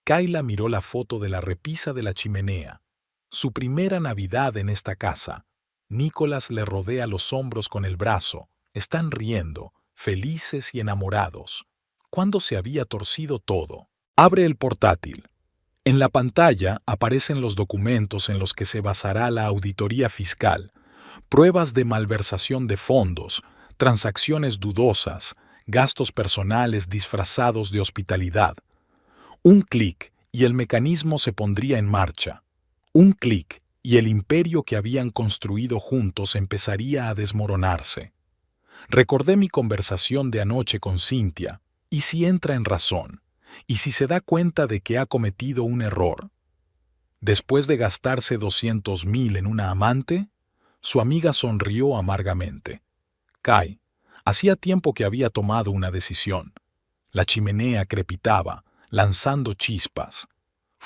Kayla miró la foto de la repisa de la chimenea. Su primera Navidad en esta casa. Nicholas le rodea los hombros con el brazo. Están riendo, felices y enamorados. ¿Cuándo se había torcido todo? Abre el portátil. En la pantalla aparecen los documentos en los que se basará la auditoría fiscal, pruebas de malversación de fondos, transacciones dudosas, gastos personales disfrazados de hospitalidad. Un clic y el mecanismo se pondría en marcha. Un clic y el imperio que habían construido juntos empezaría a desmoronarse. Recordé mi conversación de anoche con Cynthia, y si entra en razón, y si se da cuenta de que ha cometido un error. Después de gastarse 200,000 en una amante, su amiga sonrió amargamente. Kai, hacía tiempo que había tomado una decisión. La chimenea crepitaba, lanzando chispas.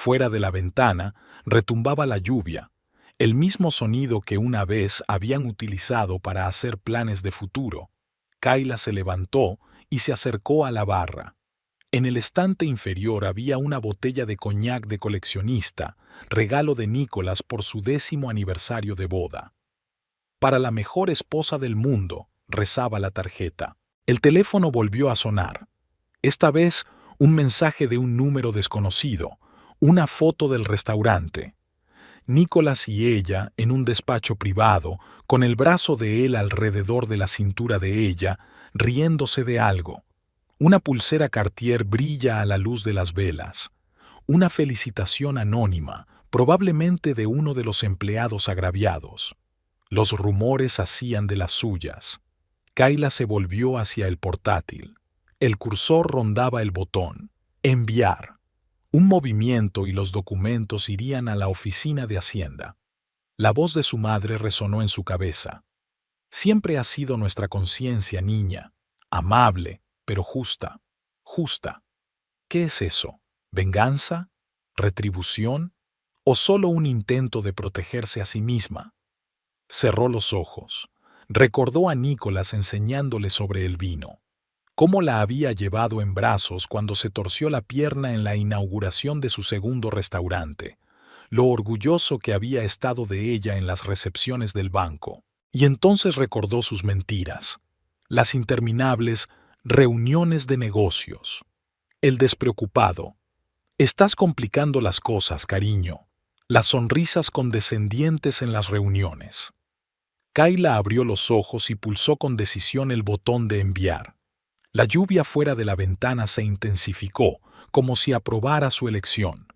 Fuera de la ventana retumbaba la lluvia, el mismo sonido que una vez habían utilizado para hacer planes de futuro. Kayla se levantó y se acercó a la barra. En el estante inferior había una botella de coñac de coleccionista, regalo de Nicholas por su 10º aniversario de boda. Para la mejor esposa del mundo, rezaba la tarjeta. El teléfono volvió a sonar. Esta vez, un mensaje de un número desconocido, una foto del restaurante. Nicholas y ella, en un despacho privado, con el brazo de él alrededor de la cintura de ella, riéndose de algo. Una pulsera Cartier brilla a la luz de las velas. Una felicitación anónima, probablemente de uno de los empleados agraviados. Los rumores hacían de las suyas. Kayla se volvió hacia el portátil. El cursor rondaba el botón. Enviar. Un movimiento y los documentos irían a la oficina de Hacienda. La voz de su madre resonó en su cabeza. Siempre ha sido nuestra conciencia, niña. Amable, pero justa. Justa. ¿Qué es eso? ¿Venganza? ¿Retribución? ¿O solo un intento de protegerse a sí misma? Cerró los ojos. Recordó a Nicholas enseñándole sobre el vino. Cómo la había llevado en brazos cuando se torció la pierna en la inauguración de su segundo restaurante. Lo orgulloso que había estado de ella en las recepciones del banco. Y entonces recordó sus mentiras. Las interminables reuniones de negocios. El despreocupado. Estás complicando las cosas, cariño. Las sonrisas condescendientes en las reuniones. Kayla abrió los ojos y pulsó con decisión el botón de enviar. La lluvia fuera de la ventana se intensificó, como si aprobara su elección.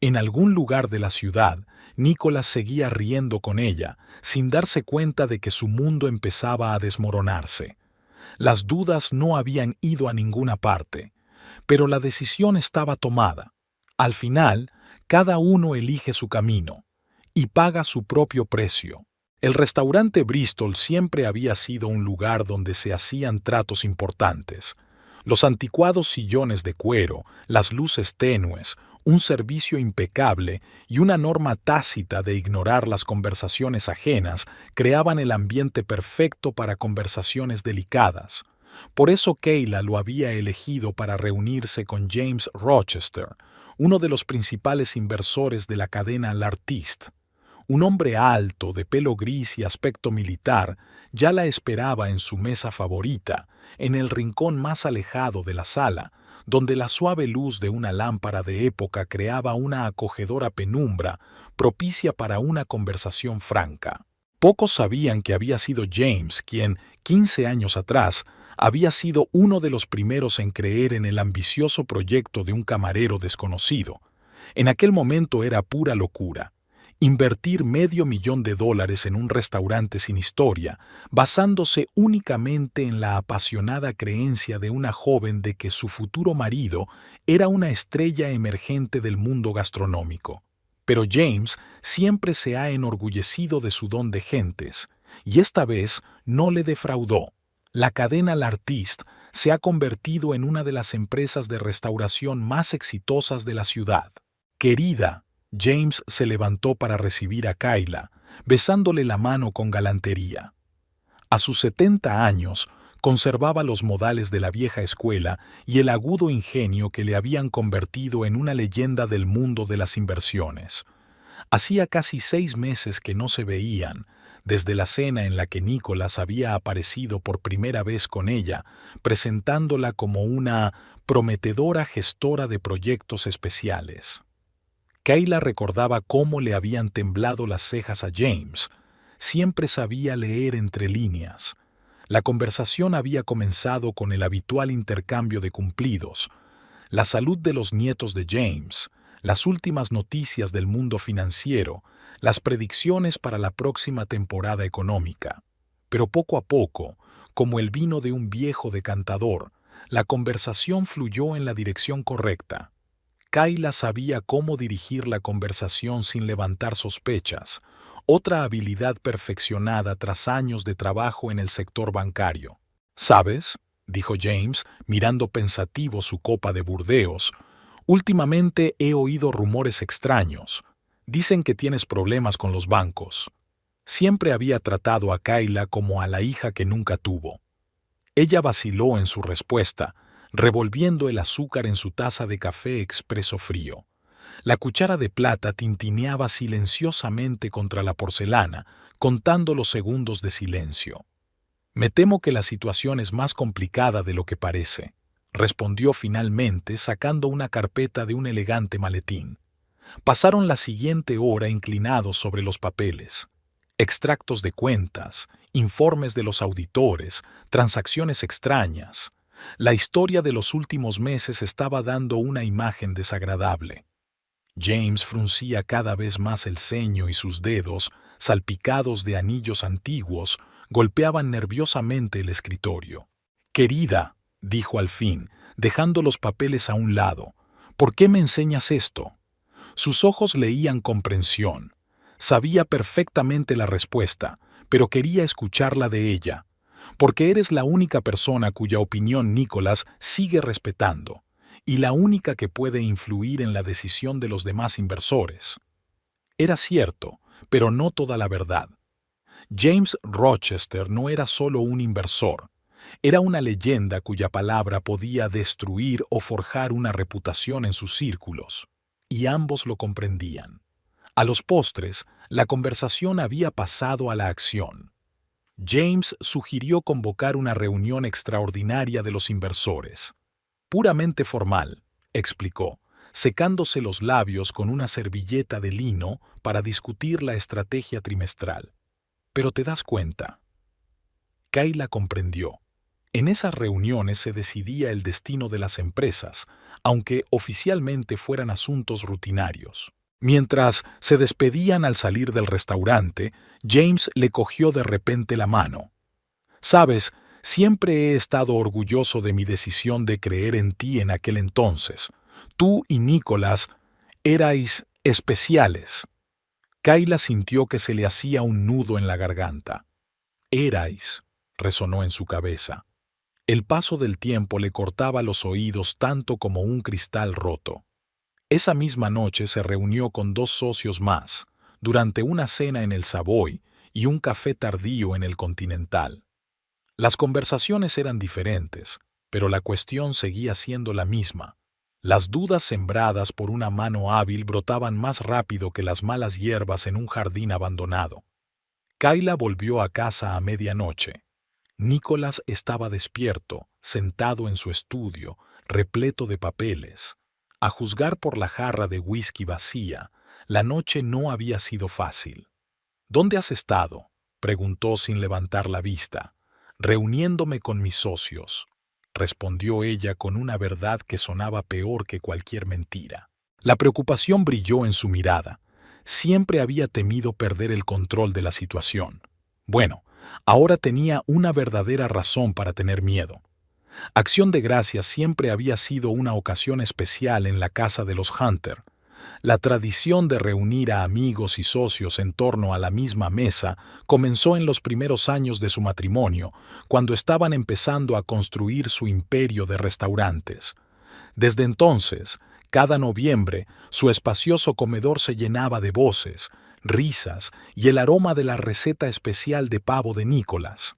En algún lugar de la ciudad, Nicholas seguía riendo con ella, sin darse cuenta de que su mundo empezaba a desmoronarse. Las dudas no habían ido a ninguna parte, pero la decisión estaba tomada. Al final, cada uno elige su camino y paga su propio precio. El restaurante Bristol siempre había sido un lugar donde se hacían tratos importantes. Los anticuados sillones de cuero, las luces tenues, un servicio impecable y una norma tácita de ignorar las conversaciones ajenas creaban el ambiente perfecto para conversaciones delicadas. Por eso Kayla lo había elegido para reunirse con James Rochester, uno de los principales inversores de la cadena L'Artiste. Un hombre alto, de pelo gris y aspecto militar, ya la esperaba en su mesa favorita, en el rincón más alejado de la sala, donde la suave luz de una lámpara de época creaba una acogedora penumbra propicia para una conversación franca. Pocos sabían que había sido James quien, 15 años atrás, había sido uno de los primeros en creer en el ambicioso proyecto de un camarero desconocido. En aquel momento era pura locura. Invertir $500,000 en un restaurante sin historia, basándose únicamente en la apasionada creencia de una joven de que su futuro marido era una estrella emergente del mundo gastronómico. Pero James siempre se ha enorgullecido de su don de gentes, y esta vez no le defraudó. La cadena L'Artiste se ha convertido en una de las empresas de restauración más exitosas de la ciudad. Querida, James se levantó para recibir a Kayla, besándole la mano con galantería. A sus 70 años, conservaba los modales de la vieja escuela y el agudo ingenio que le habían convertido en una leyenda del mundo de las inversiones. Hacía casi 6 meses que no se veían, desde la cena en la que Nicholas había aparecido por primera vez con ella, presentándola como una prometedora gestora de proyectos especiales. Kayla recordaba cómo le habían temblado las cejas a James. Siempre sabía leer entre líneas. La conversación había comenzado con el habitual intercambio de cumplidos, la salud de los nietos de James, las últimas noticias del mundo financiero, las predicciones para la próxima temporada económica. Pero poco a poco, como el vino de un viejo decantador, la conversación fluyó en la dirección correcta. Kayla sabía cómo dirigir la conversación sin levantar sospechas, otra habilidad perfeccionada tras años de trabajo en el sector bancario. «¿Sabes?», dijo James, mirando pensativo su copa de Burdeos, Últimamente he oído rumores extraños. Dicen que tienes problemas con los bancos. Siempre había tratado a Kayla como a la hija que nunca tuvo. Ella vaciló en su respuesta, revolviendo el azúcar en su taza de café expreso frío. La cuchara de plata tintineaba silenciosamente contra la porcelana, contando los segundos de silencio. Me temo que la situación es más complicada de lo que parece, respondió finalmente sacando una carpeta de un elegante maletín. Pasaron la siguiente hora inclinados sobre los papeles. Extractos de cuentas, informes de los auditores, transacciones extrañas. La historia de los últimos meses estaba dando una imagen desagradable. James fruncía cada vez más el ceño y sus dedos, salpicados de anillos antiguos, golpeaban nerviosamente el escritorio. «Querida», dijo al fin, dejando los papeles a un lado, «¿por qué me enseñas esto?» Sus ojos leían comprensión. Sabía perfectamente la respuesta, pero quería escucharla de ella. «Porque eres la única persona cuya opinión Nicholas sigue respetando, y la única que puede influir en la decisión de los demás inversores». Era cierto, pero no toda la verdad. James Rochester no era solo un inversor, era una leyenda cuya palabra podía destruir o forjar una reputación en sus círculos, y ambos lo comprendían. A los postres, la conversación había pasado a la acción. James sugirió convocar una reunión extraordinaria de los inversores. Puramente formal, explicó, secándose los labios con una servilleta de lino para discutir la estrategia trimestral. Pero te das cuenta. Kayla comprendió. En esas reuniones se decidía el destino de las empresas, aunque oficialmente fueran asuntos rutinarios. Mientras se despedían al salir del restaurante, James le cogió de repente la mano. «Sabes, siempre he estado orgulloso de mi decisión de creer en ti en aquel entonces. Tú y Nicholas erais especiales». Kayla sintió que se le hacía un nudo en la garganta. «Erais», resonó en su cabeza. El paso del tiempo le cortaba los oídos tanto como un cristal roto. Esa misma noche se reunió con 2 socios más, durante una cena en el Savoy y un café tardío en el Continental. Las conversaciones eran diferentes, pero la cuestión seguía siendo la misma. Las dudas sembradas por una mano hábil brotaban más rápido que las malas hierbas en un jardín abandonado. Kayla volvió a casa a medianoche. Nicholas estaba despierto, sentado en su estudio, repleto de papeles. A juzgar por la jarra de whisky vacía, la noche no había sido fácil. «¿Dónde has estado?», preguntó sin levantar la vista. «Reuniéndome con mis socios», respondió ella con una verdad que sonaba peor que cualquier mentira. La preocupación brilló en su mirada. Siempre había temido perder el control de la situación. Bueno, ahora tenía una verdadera razón para tener miedo. Acción de Gracias siempre había sido una ocasión especial en la casa de los Hunter. La tradición de reunir a amigos y socios en torno a la misma mesa comenzó en los primeros años de su matrimonio, cuando estaban empezando a construir su imperio de restaurantes. Desde entonces, cada noviembre, su espacioso comedor se llenaba de voces, risas y el aroma de la receta especial de pavo de Nicholas.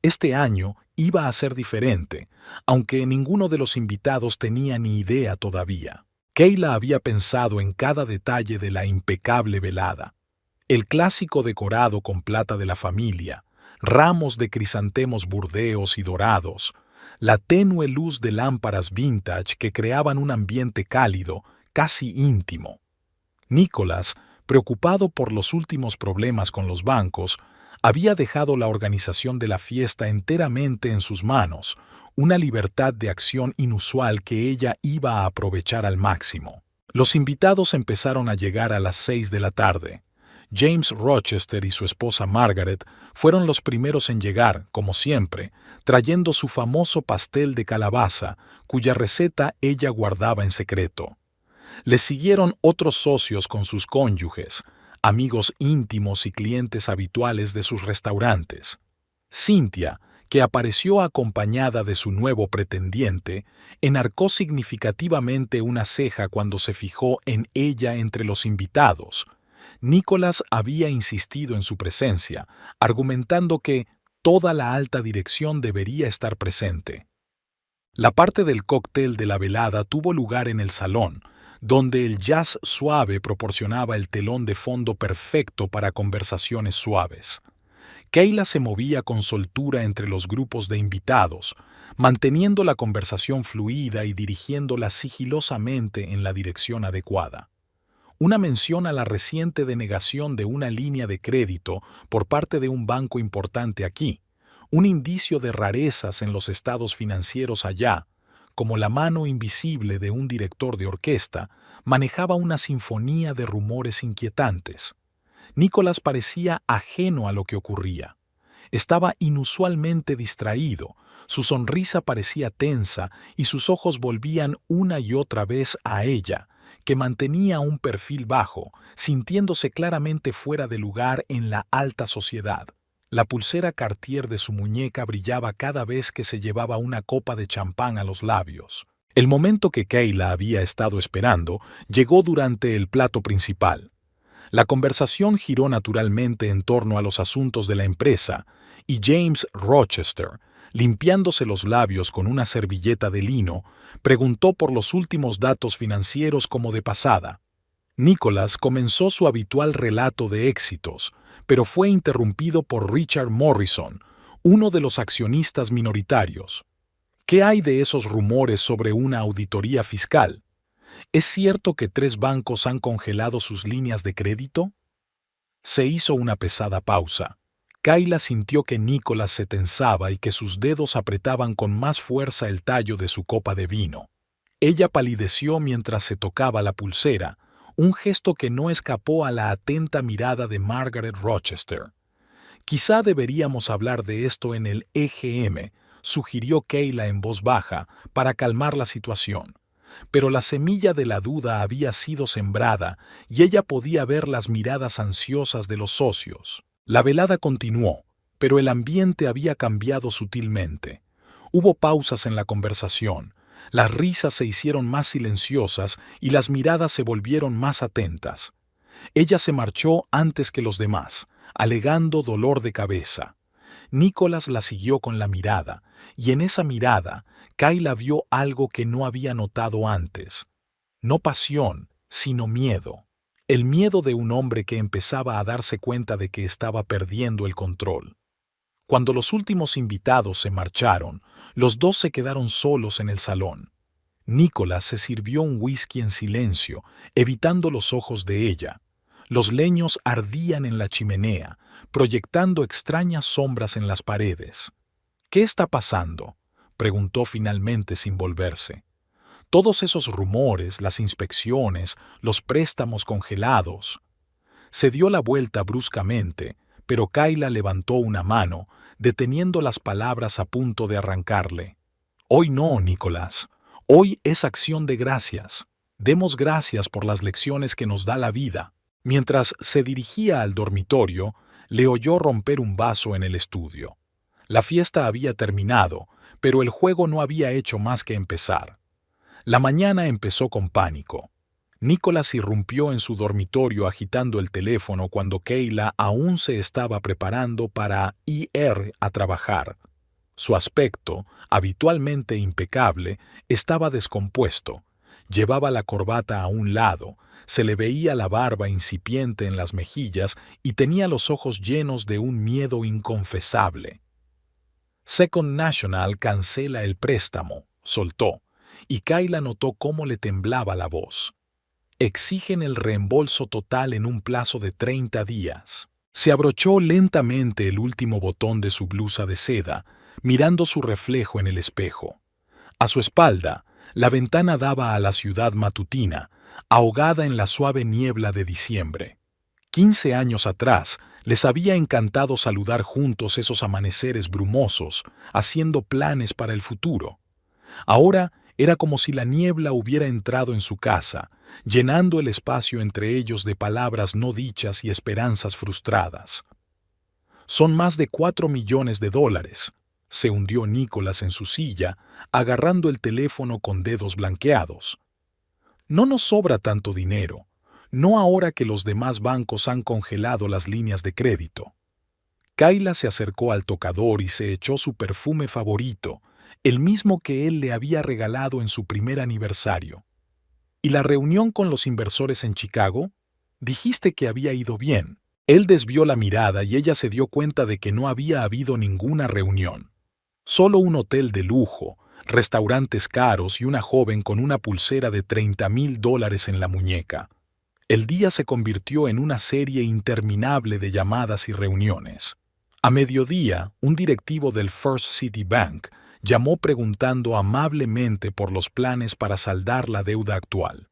Este año iba a ser diferente, aunque ninguno de los invitados tenía ni idea todavía. Kayla había pensado en cada detalle de la impecable velada. El clásico decorado con plata de la familia, ramos de crisantemos burdeos y dorados, la tenue luz de lámparas vintage que creaban un ambiente cálido, casi íntimo. Nicholas, preocupado por los últimos problemas con los bancos, había dejado la organización de la fiesta enteramente en sus manos, una libertad de acción inusual que ella iba a aprovechar al máximo. Los invitados empezaron a llegar a las 6 de la tarde. James Rochester y su esposa Margaret fueron los primeros en llegar, como siempre, trayendo su famoso pastel de calabaza, cuya receta ella guardaba en secreto. Les siguieron otros socios con sus cónyuges, amigos íntimos y clientes habituales de sus restaurantes. Cynthia, que apareció acompañada de su nuevo pretendiente, enarcó significativamente una ceja cuando se fijó en ella entre los invitados. Nicholas había insistido en su presencia, argumentando que toda la alta dirección debería estar presente. La parte del cóctel de la velada tuvo lugar en el salón, donde el jazz suave proporcionaba el telón de fondo perfecto para conversaciones suaves. Kayla se movía con soltura entre los grupos de invitados, manteniendo la conversación fluida y dirigiéndola sigilosamente en la dirección adecuada. Una mención a la reciente denegación de una línea de crédito por parte de un banco importante aquí, un indicio de rarezas en los estados financieros allá, como la mano invisible de un director de orquesta, manejaba una sinfonía de rumores inquietantes. Nicholas parecía ajeno a lo que ocurría. Estaba inusualmente distraído, su sonrisa parecía tensa y sus ojos volvían una y otra vez a ella, que mantenía un perfil bajo, sintiéndose claramente fuera de lugar en la alta sociedad. La pulsera Cartier de su muñeca brillaba cada vez que se llevaba una copa de champán a los labios. El momento que Kayla había estado esperando llegó durante el plato principal. La conversación giró naturalmente en torno a los asuntos de la empresa, y James Rochester, limpiándose los labios con una servilleta de lino, preguntó por los últimos datos financieros como de pasada. Nicholas comenzó su habitual relato de éxitos, pero fue interrumpido por Richard Morrison, uno de los accionistas minoritarios. ¿Qué hay de esos rumores sobre una auditoría fiscal? ¿Es cierto que 3 bancos han congelado sus líneas de crédito? Se hizo una pesada pausa. Kayla sintió que Nicholas se tensaba y que sus dedos apretaban con más fuerza el tallo de su copa de vino. Ella palideció mientras se tocaba la pulsera, un gesto que no escapó a la atenta mirada de Margaret Rochester. Quizá deberíamos hablar de esto en el EGM, sugirió Kayla en voz baja, para calmar la situación. Pero la semilla de la duda había sido sembrada y ella podía ver las miradas ansiosas de los socios. La velada continuó, pero el ambiente había cambiado sutilmente. Hubo pausas en la conversación, las risas se hicieron más silenciosas y las miradas se volvieron más atentas. Ella se marchó antes que los demás, alegando dolor de cabeza. Nicholas la siguió con la mirada, y en esa mirada, Kayla vio algo que no había notado antes. No pasión, sino miedo. El miedo de un hombre que empezaba a darse cuenta de que estaba perdiendo el control. Cuando los últimos invitados se marcharon, los dos se quedaron solos en el salón. Nicholas se sirvió un whisky en silencio, evitando los ojos de ella. Los leños ardían en la chimenea, proyectando extrañas sombras en las paredes. ¿Qué está pasando?, preguntó finalmente sin volverse. Todos esos rumores, las inspecciones, los préstamos congelados. Se dio la vuelta bruscamente, pero Kayla levantó una mano, deteniendo las palabras a punto de arrancarle. Hoy no, Nicholas. Hoy es acción de gracias. Demos gracias por las lecciones que nos da la vida. Mientras se dirigía al dormitorio, le oyó romper un vaso en el estudio. La fiesta había terminado, pero el juego no había hecho más que empezar. La mañana empezó con pánico. Nicholas irrumpió en su dormitorio agitando el teléfono cuando Kayla aún se estaba preparando para ir a trabajar. Su aspecto, habitualmente impecable, estaba descompuesto. Llevaba la corbata a un lado, se le veía la barba incipiente en las mejillas y tenía los ojos llenos de un miedo inconfesable. Second National cancela el préstamo, soltó, y Kayla notó cómo le temblaba la voz. Exigen el reembolso total en un plazo de 30 días. Se abrochó lentamente el último botón de su blusa de seda, mirando su reflejo en el espejo. A su espalda, la ventana daba a la ciudad matutina, ahogada en la suave niebla de diciembre. 15 años atrás, les había encantado saludar juntos esos amaneceres brumosos, haciendo planes para el futuro. Ahora era como si la niebla hubiera entrado en su casa, llenando el espacio entre ellos de palabras no dichas y esperanzas frustradas. Son más de $4 millones, se hundió Nicholas en su silla, agarrando el teléfono con dedos blanqueados. No nos sobra tanto dinero, no ahora que los demás bancos han congelado las líneas de crédito. Kayla se acercó al tocador y se echó su perfume favorito, el mismo que él le había regalado en su primer aniversario. ¿Y la reunión con los inversores en Chicago? Dijiste que había ido bien. Él desvió la mirada y ella se dio cuenta de que no había habido ninguna reunión. Solo un hotel de lujo, restaurantes caros y una joven con una pulsera de $30,000 en la muñeca. El día se convirtió en una serie interminable de llamadas y reuniones. A mediodía, un directivo del First City Bank llamó preguntando amablemente por los planes para saldar la deuda actual.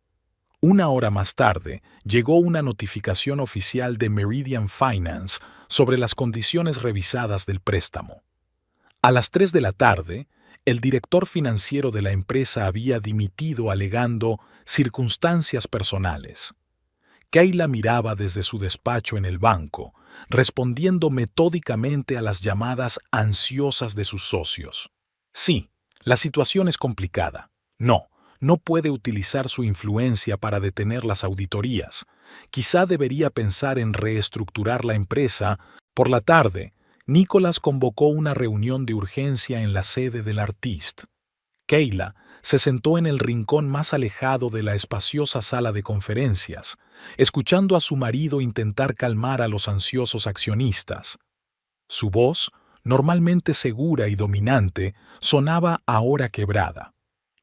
Una hora más tarde, llegó una notificación oficial de Meridian Finance sobre las condiciones revisadas del préstamo. A las 3 de la tarde, el director financiero de la empresa había dimitido alegando circunstancias personales. Kayla miraba desde su despacho en el banco, respondiendo metódicamente a las llamadas ansiosas de sus socios. Sí, la situación es complicada. No puede utilizar su influencia para detener las auditorías. Quizá debería pensar en reestructurar la empresa. Por la tarde, Nicholas convocó una reunión de urgencia en la sede del Artist. Kayla se sentó en el rincón más alejado de la espaciosa sala de conferencias, escuchando a su marido intentar calmar a los ansiosos accionistas. Su voz, normalmente segura y dominante, sonaba ahora quebrada.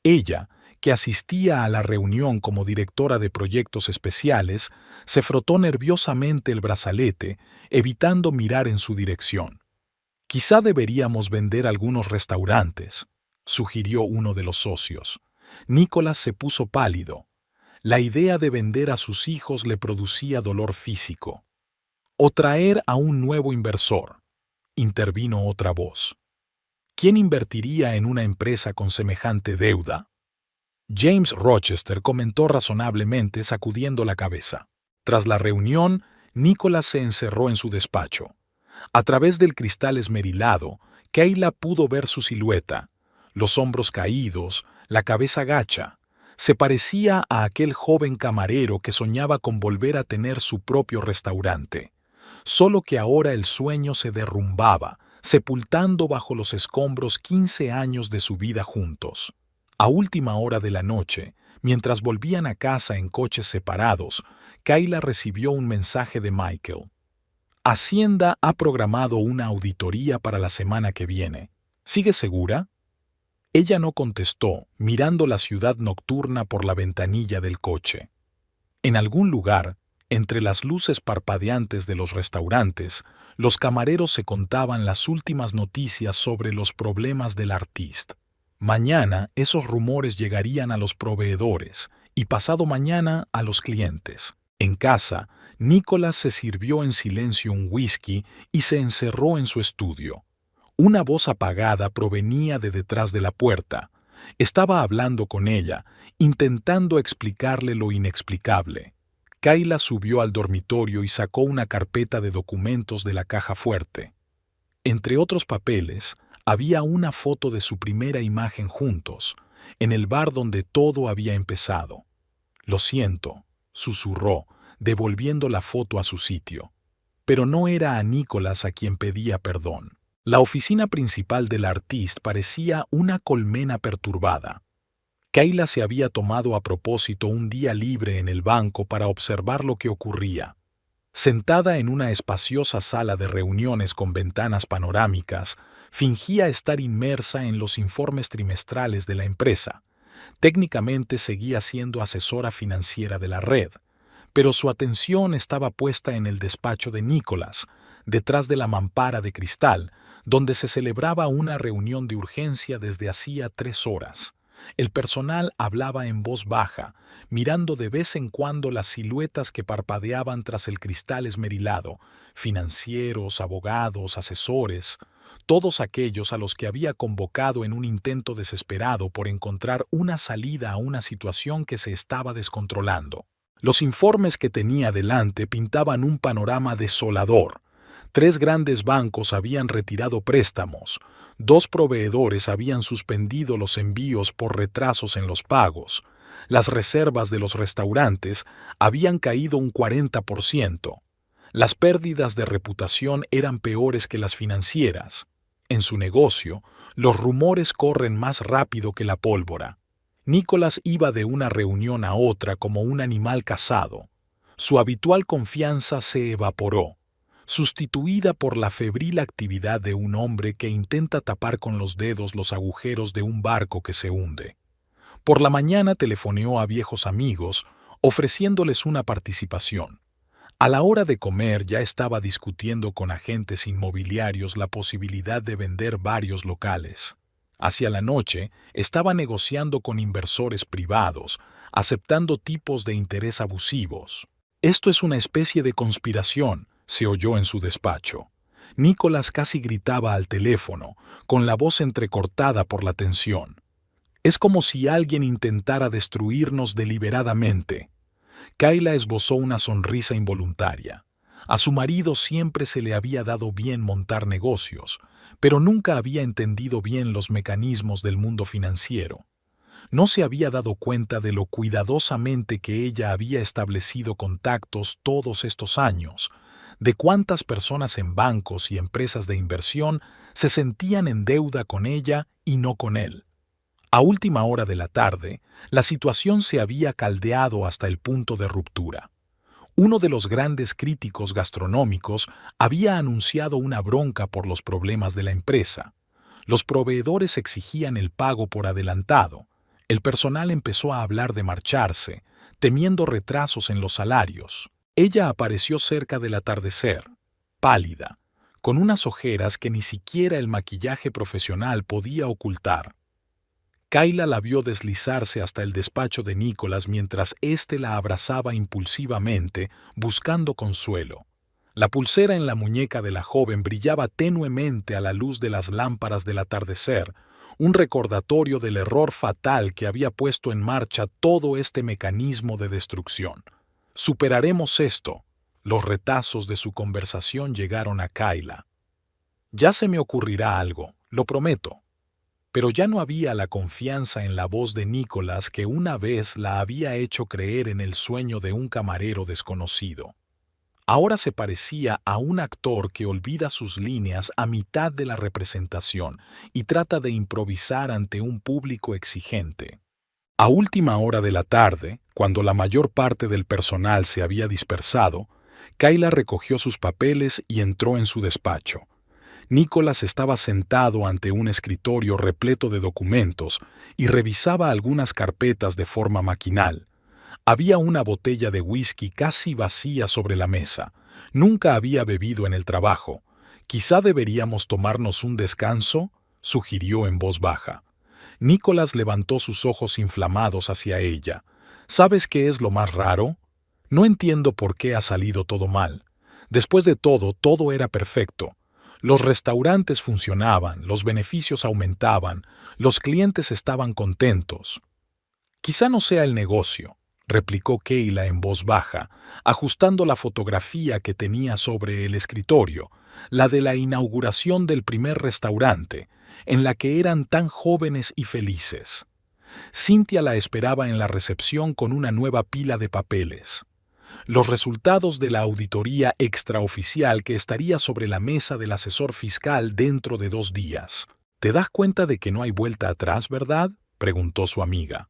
Ella, que asistía a la reunión como directora de proyectos especiales, se frotó nerviosamente el brazalete, evitando mirar en su dirección. «Quizá deberíamos vender algunos restaurantes», sugirió uno de los socios. Nicholas se puso pálido. La idea de vender a sus hijos le producía dolor físico. «O traer a un nuevo inversor», intervino otra voz. «¿Quién invertiría en una empresa con semejante deuda?». James Rochester comentó razonablemente, sacudiendo la cabeza. Tras la reunión, Nicholas se encerró en su despacho. A través del cristal esmerilado, Kayla pudo ver su silueta, los hombros caídos, la cabeza gacha. Se parecía a aquel joven camarero que soñaba con volver a tener su propio restaurante. Solo que ahora el sueño se derrumbaba, sepultando bajo los escombros 15 años de su vida juntos. A última hora de la noche, mientras volvían a casa en coches separados, Kayla recibió un mensaje de Michael. «Hacienda ha programado una auditoría para la semana que viene. ¿Sigues segura?». Ella no contestó, mirando la ciudad nocturna por la ventanilla del coche. En algún lugar, entre las luces parpadeantes de los restaurantes, los camareros se contaban las últimas noticias sobre los problemas del Artist. Mañana esos rumores llegarían a los proveedores y pasado mañana a los clientes. En casa, Nicholas se sirvió en silencio un whisky y se encerró en su estudio. Una voz apagada provenía de detrás de la puerta. Estaba hablando con ella, intentando explicarle lo inexplicable. Kayla subió al dormitorio y sacó una carpeta de documentos de la caja fuerte. Entre otros papeles, había una foto de su primera imagen juntos, en el bar donde todo había empezado. «Lo siento», susurró, devolviendo la foto a su sitio. Pero no era a Nicholas a quien pedía perdón. La oficina principal del Artist parecía una colmena perturbada. Kayla se había tomado a propósito un día libre en el banco para observar lo que ocurría. Sentada en una espaciosa sala de reuniones con ventanas panorámicas, fingía estar inmersa en los informes trimestrales de la empresa. Técnicamente seguía siendo asesora financiera de la red, pero su atención estaba puesta en el despacho de Nicholas, detrás de la mampara de cristal, donde se celebraba una reunión de urgencia desde hacía 3 horas. El personal hablaba en voz baja, mirando de vez en cuando las siluetas que parpadeaban tras el cristal esmerilado, financieros, abogados, asesores, todos aquellos a los que había convocado en un intento desesperado por encontrar una salida a una situación que se estaba descontrolando. Los informes que tenía delante pintaban un panorama desolador. 3 grandes bancos habían retirado préstamos, 2 proveedores habían suspendido los envíos por retrasos en los pagos, las reservas de los restaurantes habían caído un 40%. Las pérdidas de reputación eran peores que las financieras. En su negocio, los rumores corren más rápido que la pólvora. Nicholas iba de una reunión a otra como un animal cazado. Su habitual confianza se evaporó, sustituida por la febril actividad de un hombre que intenta tapar con los dedos los agujeros de un barco que se hunde. Por la mañana telefoneó a viejos amigos, ofreciéndoles una participación. A la hora de comer ya estaba discutiendo con agentes inmobiliarios la posibilidad de vender varios locales. Hacia la noche estaba negociando con inversores privados, aceptando tipos de interés abusivos. Esto es una especie de conspiración, se oyó en su despacho. Nicholas casi gritaba al teléfono, con la voz entrecortada por la tensión. Es como si alguien intentara destruirnos deliberadamente. Kayla esbozó una sonrisa involuntaria. A su marido siempre se le había dado bien montar negocios, pero nunca había entendido bien los mecanismos del mundo financiero. No se había dado cuenta de lo cuidadosamente que ella había establecido contactos todos estos años, de cuántas personas en bancos y empresas de inversión se sentían en deuda con ella y no con él. A última hora de la tarde, la situación se había caldeado hasta el punto de ruptura. Uno de los grandes críticos gastronómicos había anunciado una bronca por los problemas de la empresa. Los proveedores exigían el pago por adelantado. El personal empezó a hablar de marcharse, temiendo retrasos en los salarios. Ella apareció cerca del atardecer, pálida, con unas ojeras que ni siquiera el maquillaje profesional podía ocultar. Kayla la vio deslizarse hasta el despacho de Nicholas mientras éste la abrazaba impulsivamente, buscando consuelo. La pulsera en la muñeca de la joven brillaba tenuemente a la luz de las lámparas del atardecer, un recordatorio del error fatal que había puesto en marcha todo este mecanismo de destrucción. «Superaremos esto». Los retazos de su conversación llegaron a Kayla. «Ya se me ocurrirá algo, lo prometo». Pero ya no había la confianza en la voz de Nicholas que una vez la había hecho creer en el sueño de un camarero desconocido. Ahora se parecía a un actor que olvida sus líneas a mitad de la representación y trata de improvisar ante un público exigente. A última hora de la tarde, cuando la mayor parte del personal se había dispersado, Kayla recogió sus papeles y entró en su despacho. Nicholas estaba sentado ante un escritorio repleto de documentos y revisaba algunas carpetas de forma maquinal. Había una botella de whisky casi vacía sobre la mesa. Nunca había bebido en el trabajo. «Quizá deberíamos tomarnos un descanso», sugirió en voz baja. Nicholas levantó sus ojos inflamados hacia ella. «¿Sabes qué es lo más raro? No entiendo por qué ha salido todo mal. Después de todo, todo era perfecto. Los restaurantes funcionaban, los beneficios aumentaban, los clientes estaban contentos». «Quizá no sea el negocio», replicó Kayla en voz baja, ajustando la fotografía que tenía sobre el escritorio, la de la inauguración del primer restaurante, en la que eran tan jóvenes y felices. Cynthia la esperaba en la recepción con una nueva pila de papeles. Los resultados de la auditoría extraoficial que estaría sobre la mesa del asesor fiscal dentro de 2 días. «¿Te das cuenta de que no hay vuelta atrás, verdad?», preguntó su amiga.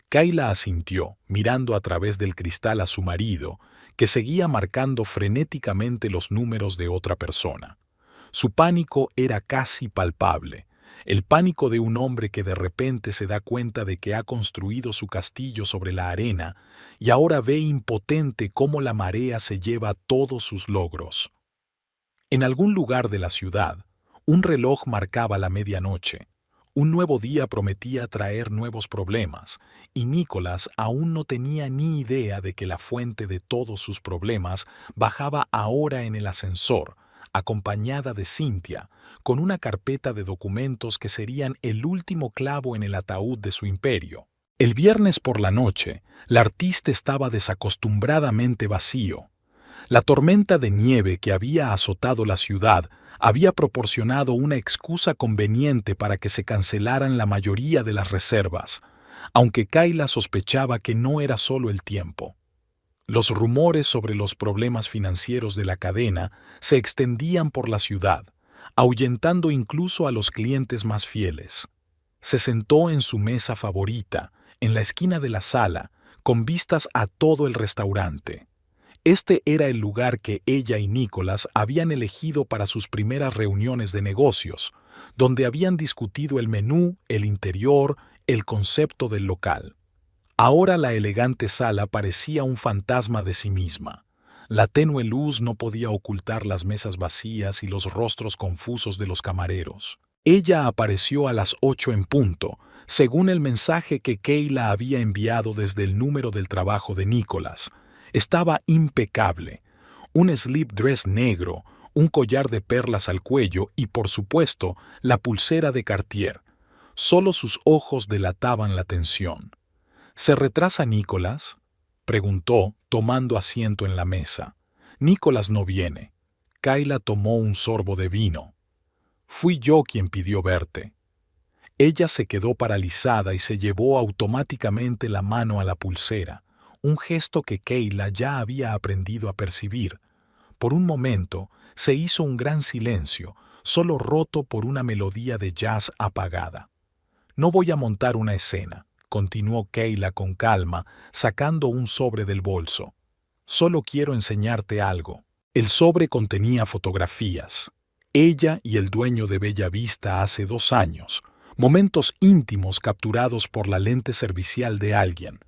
Kayla asintió, mirando a través del cristal a su marido, que seguía marcando frenéticamente los números de otra persona. Su pánico era casi palpable, el pánico de un hombre que de repente se da cuenta de que ha construido su castillo sobre la arena y ahora ve impotente cómo la marea se lleva todos sus logros. En algún lugar de la ciudad, un reloj marcaba la medianoche. Un nuevo día prometía traer nuevos problemas, y Nicholas aún no tenía ni idea de que la fuente de todos sus problemas bajaba ahora en el ascensor, acompañada de Cynthia, con una carpeta de documentos que serían el último clavo en el ataúd de su imperio. El viernes por la noche, la artista estaba desacostumbradamente vacío. La tormenta de nieve que había azotado la ciudad había proporcionado una excusa conveniente para que se cancelaran la mayoría de las reservas, aunque Kayla sospechaba que no era solo el tiempo. Los rumores sobre los problemas financieros de la cadena se extendían por la ciudad, ahuyentando incluso a los clientes más fieles. Se sentó en su mesa favorita, en la esquina de la sala, con vistas a todo el restaurante. Este era el lugar que ella y Nicholas habían elegido para sus primeras reuniones de negocios, donde habían discutido el menú, el interior, el concepto del local. Ahora la elegante sala parecía un fantasma de sí misma. La tenue luz no podía ocultar las mesas vacías y los rostros confusos de los camareros. Ella apareció a las 8 en punto, según el mensaje que Kayla había enviado desde el número del trabajo de Nicholas. Estaba impecable. Un slip dress negro, un collar de perlas al cuello y, por supuesto, la pulsera de Cartier. Solo sus ojos delataban la tensión. ¿Se retrasa Nicholas?, preguntó, tomando asiento en la mesa. Nicholas no viene. Kayla tomó un sorbo de vino. Fui yo quien pidió verte. Ella se quedó paralizada y se llevó automáticamente la mano a la pulsera, un gesto que Kayla ya había aprendido a percibir. Por un momento se hizo un gran silencio, solo roto por una melodía de jazz apagada. No voy a montar una escena, continuó Kayla con calma, sacando un sobre del bolso. Solo quiero enseñarte algo. El sobre contenía fotografías. Ella y el dueño de Bella Vista hace 2 años, momentos íntimos capturados por la lente servicial de alguien.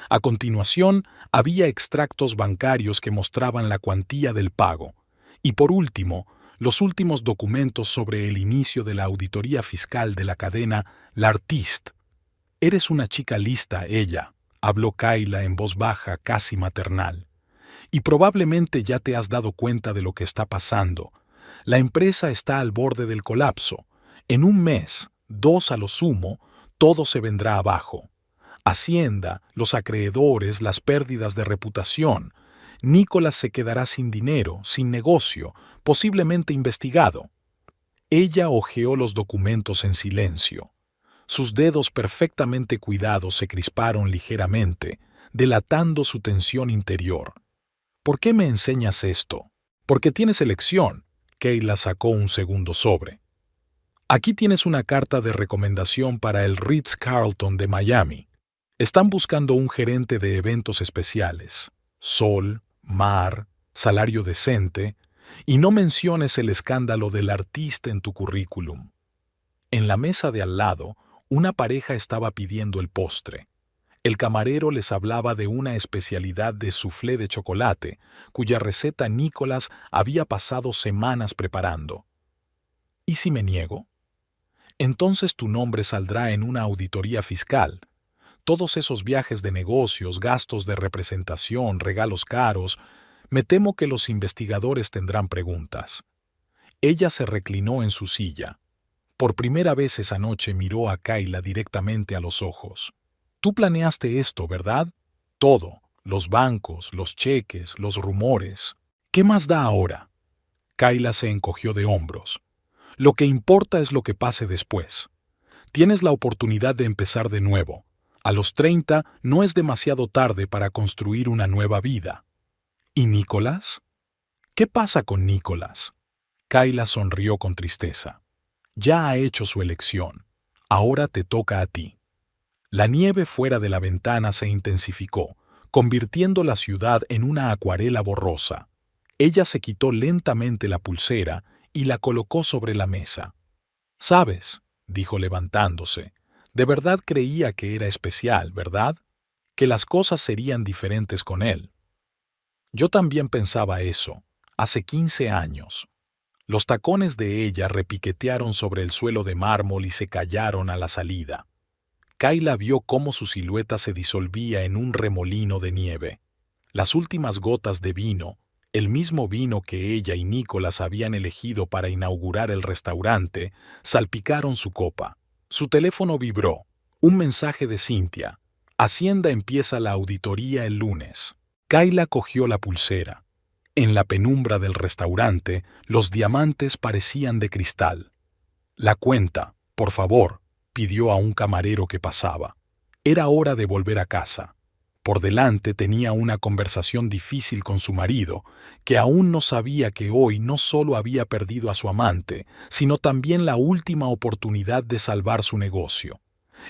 A continuación, había extractos bancarios que mostraban la cuantía del pago. Y por último, los últimos documentos sobre el inicio de la auditoría fiscal de la cadena L'Artiste. «Eres una chica lista, ella», habló Kayla en voz baja, casi maternal. «Y probablemente ya te has dado cuenta de lo que está pasando. La empresa está al borde del colapso. En 1 mes, 2 a lo sumo, todo se vendrá abajo. Hacienda, los acreedores, las pérdidas de reputación. Nicholas se quedará sin dinero, sin negocio, posiblemente investigado». Ella hojeó los documentos en silencio. Sus dedos perfectamente cuidados se crisparon ligeramente, delatando su tensión interior. «¿Por qué me enseñas esto?» «Porque tienes elección». Kayla sacó un segundo sobre. «Aquí tienes una carta de recomendación para el Ritz-Carlton de Miami. Están buscando un gerente de eventos especiales. Sol, mar, salario decente, y no menciones el escándalo del artista en tu currículum». En la mesa de al lado, una pareja estaba pidiendo el postre. El camarero les hablaba de una especialidad de soufflé de chocolate, cuya receta Nicholas había pasado semanas preparando. ¿Y si me niego? Entonces tu nombre saldrá en una auditoría fiscal. Todos esos viajes de negocios, gastos de representación, regalos caros, me temo que los investigadores tendrán preguntas. Ella se reclinó en su silla. Por primera vez esa noche miró a Kayla directamente a los ojos. «Tú planeaste esto, ¿verdad? Todo, los bancos, los cheques, los rumores. ¿Qué más da ahora?» Kayla se encogió de hombros. «Lo que importa es lo que pase después. Tienes la oportunidad de empezar de nuevo. A los 30 no es demasiado tarde para construir una nueva vida». «¿Y Nicholas? ¿Qué pasa con Nicholas?» Kayla sonrió con tristeza. «Ya ha hecho su elección. Ahora te toca a ti». La nieve fuera de la ventana se intensificó, convirtiendo la ciudad en una acuarela borrosa. Ella se quitó lentamente la pulsera y la colocó sobre la mesa. «¿Sabes?», dijo levantándose, «de verdad creía que era especial, ¿verdad? Que las cosas serían diferentes con él. Yo también pensaba eso, hace 15 años». Los tacones de ella repiquetearon sobre el suelo de mármol y se callaron a la salida. Kayla vio cómo su silueta se disolvía en un remolino de nieve. Las últimas gotas de vino, el mismo vino que ella y Nicholas habían elegido para inaugurar el restaurante, salpicaron su copa. Su teléfono vibró. Un mensaje de Cynthia. «Hacienda empieza la auditoría el lunes». Kayla cogió la pulsera. En la penumbra del restaurante, los diamantes parecían de cristal. La cuenta, por favor, pidió a un camarero que pasaba. Era hora de volver a casa. Por delante tenía una conversación difícil con su marido, que aún no sabía que hoy no solo había perdido a su amante, sino también la última oportunidad de salvar su negocio.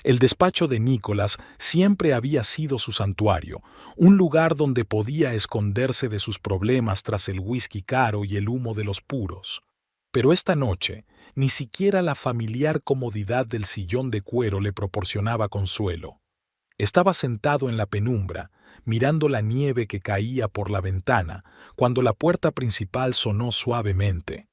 El despacho de Nicholas siempre había sido su santuario, un lugar donde podía esconderse de sus problemas tras el whisky caro y el humo de los puros. Pero esta noche, ni siquiera la familiar comodidad del sillón de cuero le proporcionaba consuelo. Estaba sentado en la penumbra, mirando la nieve que caía por la ventana, cuando la puerta principal sonó suavemente.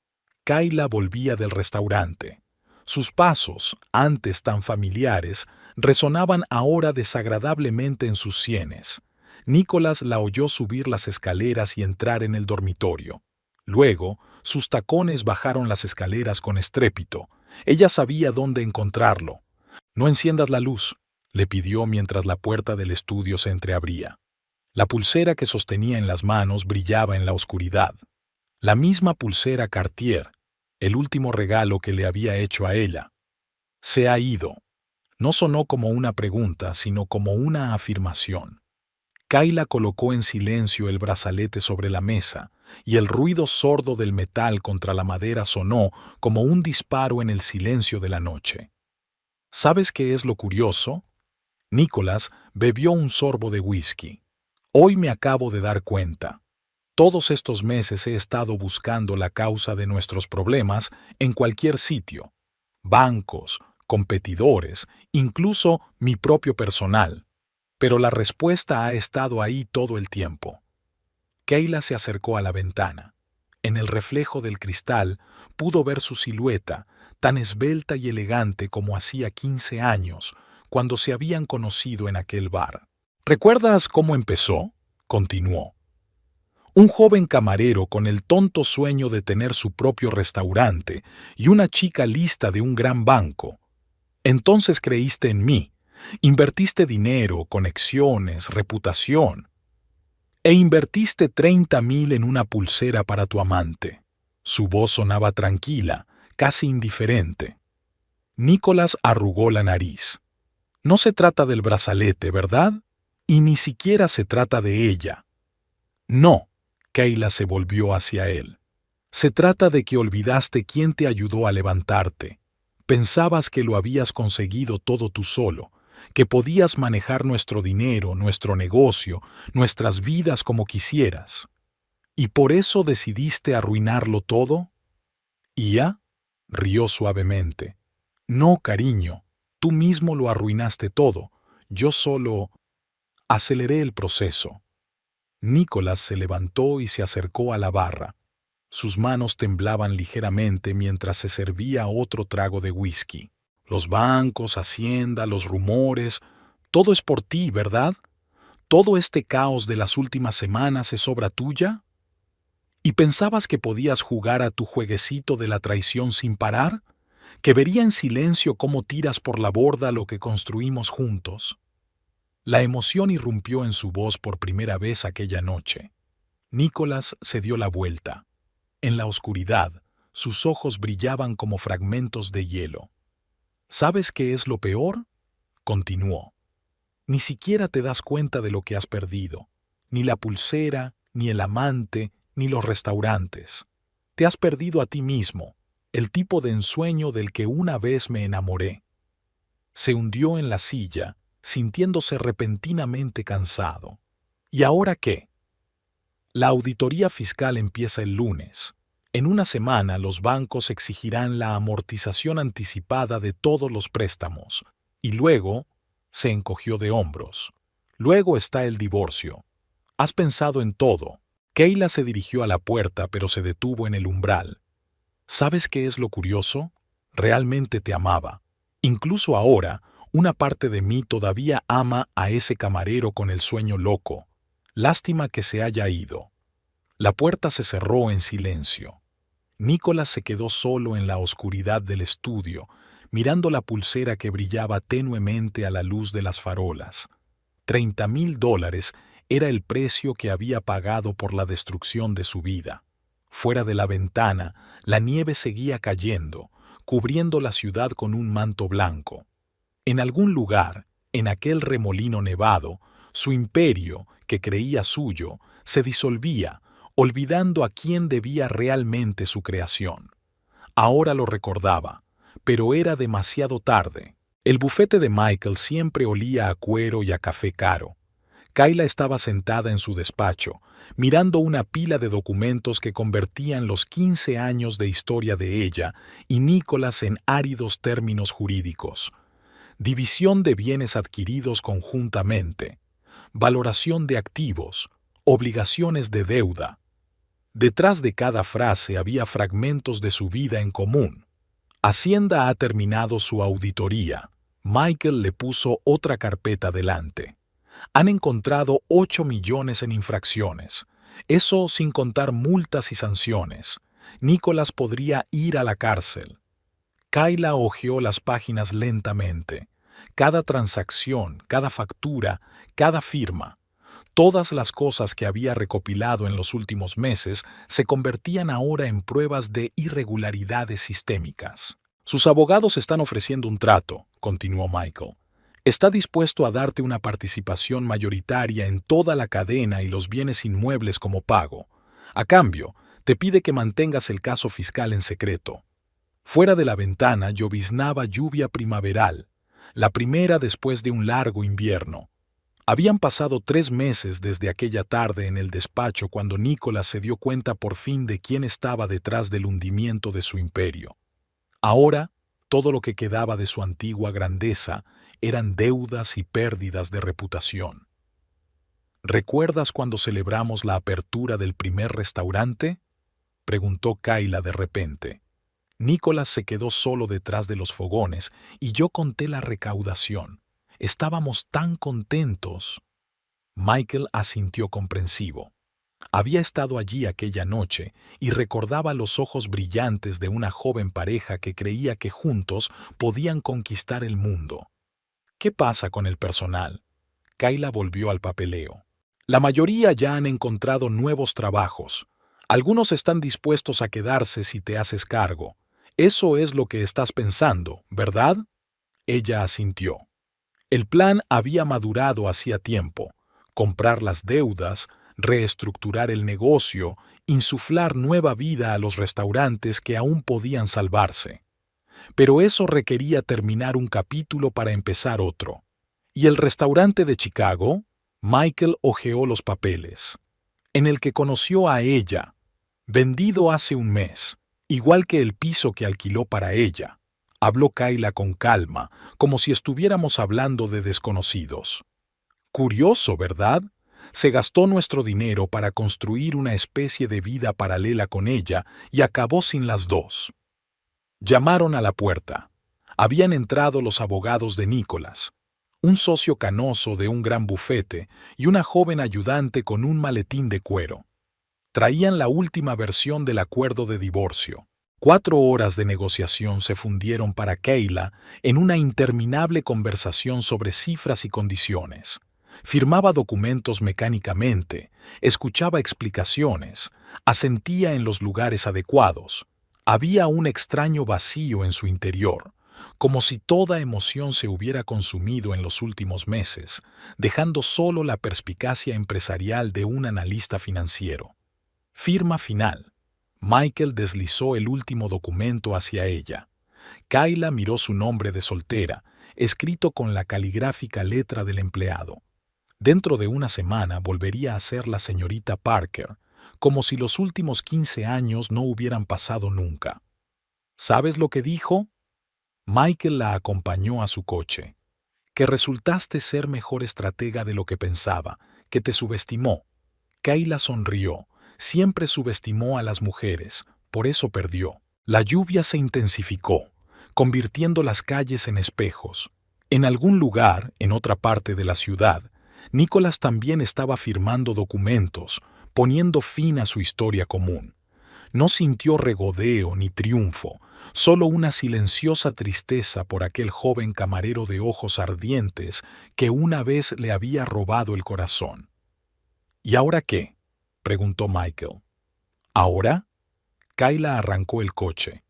Kayla volvía del restaurante. Sus pasos, antes tan familiares, resonaban ahora desagradablemente en sus sienes. Nicholas la oyó subir las escaleras y entrar en el dormitorio. Luego, sus tacones bajaron las escaleras con estrépito. Ella sabía dónde encontrarlo. «No enciendas la luz», le pidió mientras la puerta del estudio se entreabría. La pulsera que sostenía en las manos brillaba en la oscuridad. La misma pulsera Cartier, el último regalo que le había hecho a ella. «Se ha ido». No sonó como una pregunta, sino como una afirmación. Kayla colocó en silencio el brazalete sobre la mesa, y el ruido sordo del metal contra la madera sonó como un disparo en el silencio de la noche. ¿Sabes qué es lo curioso? Nicholas bebió un sorbo de whisky. Hoy me acabo de dar cuenta. Todos estos meses he estado buscando la causa de nuestros problemas en cualquier sitio. Bancos, competidores, incluso mi propio personal. Pero la respuesta ha estado ahí todo el tiempo. Kayla se acercó a la ventana. En el reflejo del cristal pudo ver su silueta, tan esbelta y elegante como hacía 15 años, cuando se habían conocido en aquel bar. ¿Recuerdas cómo empezó?, continuó. Un joven camarero con el tonto sueño de tener su propio restaurante y una chica lista de un gran banco. Entonces creíste en mí, invertiste dinero, conexiones, reputación. E invertiste 30,000 en una pulsera para tu amante. Su voz sonaba tranquila, casi indiferente. Nicholas arrugó la nariz. No se trata del brazalete, ¿verdad? Y ni siquiera se trata de ella. No, Kayla se volvió hacia él. Se trata de que olvidaste quién te ayudó a levantarte. Pensabas que lo habías conseguido todo tú solo, que podías manejar nuestro dinero, nuestro negocio, nuestras vidas como quisieras. ¿Y por eso decidiste arruinarlo todo? ¿Ia? Rió suavemente. No, cariño. Tú mismo lo arruinaste todo. Yo solo aceleré el proceso. Nicholas se levantó y se acercó a la barra. Sus manos temblaban ligeramente mientras se servía otro trago de whisky. Los bancos, Hacienda, los rumores, todo es por ti, ¿verdad? ¿Todo este caos de las últimas semanas es obra tuya? ¿Y pensabas que podías jugar a tu jueguecito de la traición sin parar? ¿Que vería en silencio cómo tiras por la borda lo que construimos juntos? La emoción irrumpió en su voz por primera vez aquella noche. Nicholas se dio la vuelta. En la oscuridad, sus ojos brillaban como fragmentos de hielo. ¿Sabes qué es lo peor?, continuó. Ni siquiera te das cuenta de lo que has perdido. Ni la pulsera, ni el amante, ni los restaurantes. Te has perdido a ti mismo, el tipo de ensueño del que una vez me enamoré. Se hundió en la silla, sintiéndose repentinamente cansado. ¿Y ahora qué? La auditoría fiscal empieza el lunes. En una semana los bancos exigirán la amortización anticipada de todos los préstamos. Y luego, se encogió de hombros. Luego está el divorcio. Has pensado en todo. Kayla se dirigió a la puerta, pero se detuvo en el umbral. ¿Sabes qué es lo curioso? Realmente te amaba. Incluso ahora, una parte de mí todavía ama a ese camarero con el sueño loco. Lástima que se haya ido. La puerta se cerró en silencio. Nicholas se quedó solo en la oscuridad del estudio, mirando la pulsera que brillaba tenuemente a la luz de las farolas. $30,000 Era el precio que había pagado por la destrucción de su vida. Fuera de la ventana, la nieve seguía cayendo, cubriendo la ciudad con un manto blanco. En algún lugar, en aquel remolino nevado, su imperio, que creía suyo, se disolvía, olvidando a quién debía realmente su creación. Ahora lo recordaba, pero era demasiado tarde. El bufete de Michael siempre olía a cuero y a café caro. Kayla estaba sentada en su despacho, mirando una pila de documentos que convertían los 15 años de historia de ella y Nicholas en áridos términos jurídicos. División de bienes adquiridos conjuntamente, valoración de activos, obligaciones de deuda. Detrás de cada frase había fragmentos de su vida en común. Hacienda ha terminado su auditoría. Michael le puso otra carpeta delante. Han encontrado 8 millones en infracciones. Eso sin contar multas y sanciones. Nicholas podría ir a la cárcel. Kayla hojeó las páginas lentamente. Cada transacción, cada factura, cada firma. Todas las cosas que había recopilado en los últimos meses se convertían ahora en pruebas de irregularidades sistémicas. Sus abogados están ofreciendo un trato, continuó Michael. Está dispuesto a darte una participación mayoritaria en toda la cadena y los bienes inmuebles como pago. A cambio, te pide que mantengas el caso fiscal en secreto. Fuera de la ventana lloviznaba lluvia primaveral, la primera después de un largo invierno. Habían pasado 3 meses desde aquella tarde en el despacho cuando Nicholas se dio cuenta por fin de quién estaba detrás del hundimiento de su imperio. Ahora, todo lo que quedaba de su antigua grandeza eran deudas y pérdidas de reputación. ¿Recuerdas cuando celebramos la apertura del primer restaurante?, preguntó Kayla de repente. Nicholas se quedó solo detrás de los fogones y yo conté la recaudación. Estábamos tan contentos. Michael asintió comprensivo. Había estado allí aquella noche y recordaba los ojos brillantes de una joven pareja que creía que juntos podían conquistar el mundo. ¿Qué pasa con el personal? Kayla volvió al papeleo. La mayoría ya han encontrado nuevos trabajos. Algunos están dispuestos a quedarse si te haces cargo. Eso es lo que estás pensando, ¿verdad? Ella asintió. El plan había madurado hacía tiempo. Comprar las deudas, reestructurar el negocio, insuflar nueva vida a los restaurantes que aún podían salvarse. Pero eso requería terminar un capítulo para empezar otro. ¿Y el restaurante de Chicago? Michael hojeó los papeles. En el que conoció a ella, vendido hace un mes, igual que el piso que alquiló para ella. Habló Kayla con calma, como si estuviéramos hablando de desconocidos. Curioso, ¿verdad? Se gastó nuestro dinero para construir una especie de vida paralela con ella y acabó sin las dos. Llamaron a la puerta. Habían entrado los abogados de Nicholas, un socio canoso de un gran bufete y una joven ayudante con un maletín de cuero. Traían la última versión del acuerdo de divorcio. 4 horas de negociación se fundieron para Kayla en una interminable conversación sobre cifras y condiciones. Firmaba documentos mecánicamente, escuchaba explicaciones, asentía en los lugares adecuados. Había un extraño vacío en su interior, como si toda emoción se hubiera consumido en los últimos meses, dejando solo la perspicacia empresarial de un analista financiero. Firma final. Michael deslizó el último documento hacia ella. Kayla miró su nombre de soltera, escrito con la caligráfica letra del empleado. Dentro de una semana volvería a ser la señorita Parker, como si los últimos 15 años no hubieran pasado nunca. ¿Sabes lo que dijo? Michael la acompañó a su coche. Que resultaste ser mejor estratega de lo que pensaba, que te subestimó. Kayla sonrió. Siempre subestimó a las mujeres, por eso perdió. La lluvia se intensificó, convirtiendo las calles en espejos. En algún lugar, en otra parte de la ciudad, Nicholas también estaba firmando documentos, poniendo fin a su historia común. No sintió regodeo ni triunfo, solo una silenciosa tristeza por aquel joven camarero de ojos ardientes que una vez le había robado el corazón. ¿Y ahora qué?, preguntó Michael. ¿Ahora? Kayla arrancó el coche.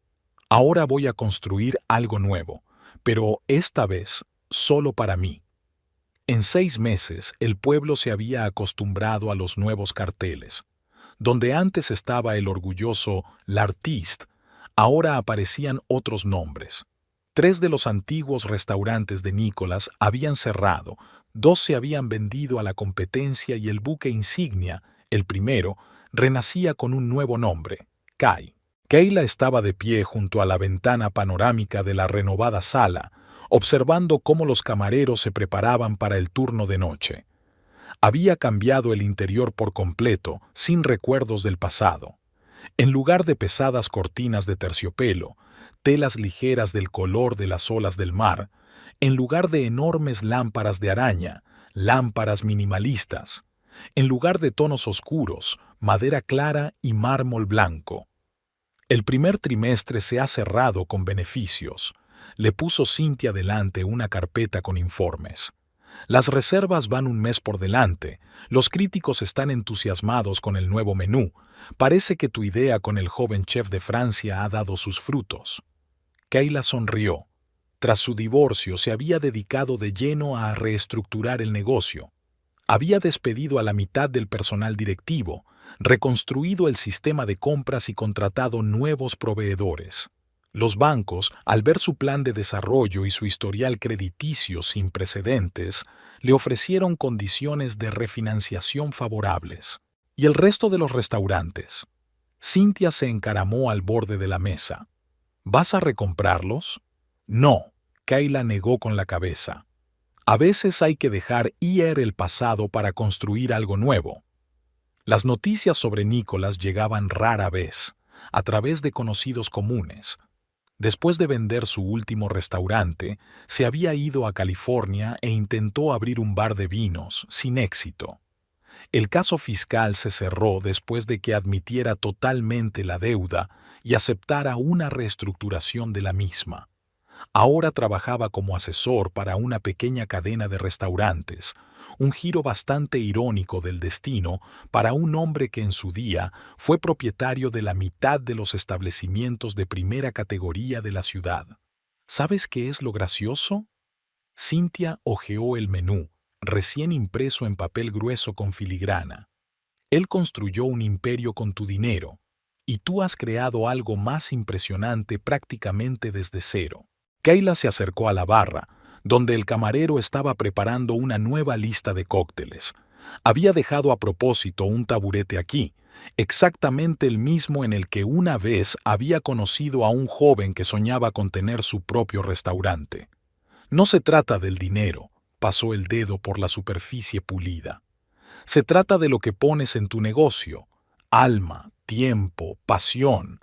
Ahora voy a construir algo nuevo, pero esta vez solo para mí. En 6 meses el pueblo se había acostumbrado a los nuevos carteles. Donde antes estaba el orgulloso L'Artiste, ahora aparecían otros nombres. 3 de los antiguos restaurantes de Nicholas habían cerrado, 2 se habían vendido a la competencia y el buque insignia, el primero, renacía con un nuevo nombre, Kai. Kayla estaba de pie junto a la ventana panorámica de la renovada sala, observando cómo los camareros se preparaban para el turno de noche. Había cambiado el interior por completo, sin recuerdos del pasado. En lugar de pesadas cortinas de terciopelo, telas ligeras del color de las olas del mar, en lugar de enormes lámparas de araña, lámparas minimalistas, en lugar de tonos oscuros, madera clara y mármol blanco. El primer trimestre se ha cerrado con beneficios. Le puso Cynthia delante una carpeta con informes. Las reservas van un mes por delante. Los críticos están entusiasmados con el nuevo menú. Parece que tu idea con el joven chef de Francia ha dado sus frutos. Kayla sonrió. Tras su divorcio se había dedicado de lleno a reestructurar el negocio. Había despedido a la mitad del personal directivo, reconstruido el sistema de compras y contratado nuevos proveedores. Los bancos, al ver su plan de desarrollo y su historial crediticio sin precedentes, le ofrecieron condiciones de refinanciación favorables. ¿Y el resto de los restaurantes? Cynthia se encaramó al borde de la mesa. ¿Vas a recomprarlos? No, Kayla negó con la cabeza. A veces hay que dejar ir el pasado para construir algo nuevo. Las noticias sobre Nicholas llegaban rara vez, a través de conocidos comunes. Después de vender su último restaurante, se había ido a California e intentó abrir un bar de vinos, sin éxito. El caso fiscal se cerró después de que admitiera totalmente la deuda y aceptara una reestructuración de la misma. Ahora trabajaba como asesor para una pequeña cadena de restaurantes, un giro bastante irónico del destino para un hombre que en su día fue propietario de la mitad de los establecimientos de primera categoría de la ciudad. ¿Sabes qué es lo gracioso? Cynthia hojeó el menú, recién impreso en papel grueso con filigrana. Él construyó un imperio con tu dinero, y tú has creado algo más impresionante prácticamente desde cero. Kayla se acercó a la barra, donde el camarero estaba preparando una nueva lista de cócteles. Había dejado a propósito un taburete aquí, exactamente el mismo en el que una vez había conocido a un joven que soñaba con tener su propio restaurante. No se trata del dinero, pasó el dedo por la superficie pulida. Se trata de lo que pones en tu negocio, alma, tiempo, pasión.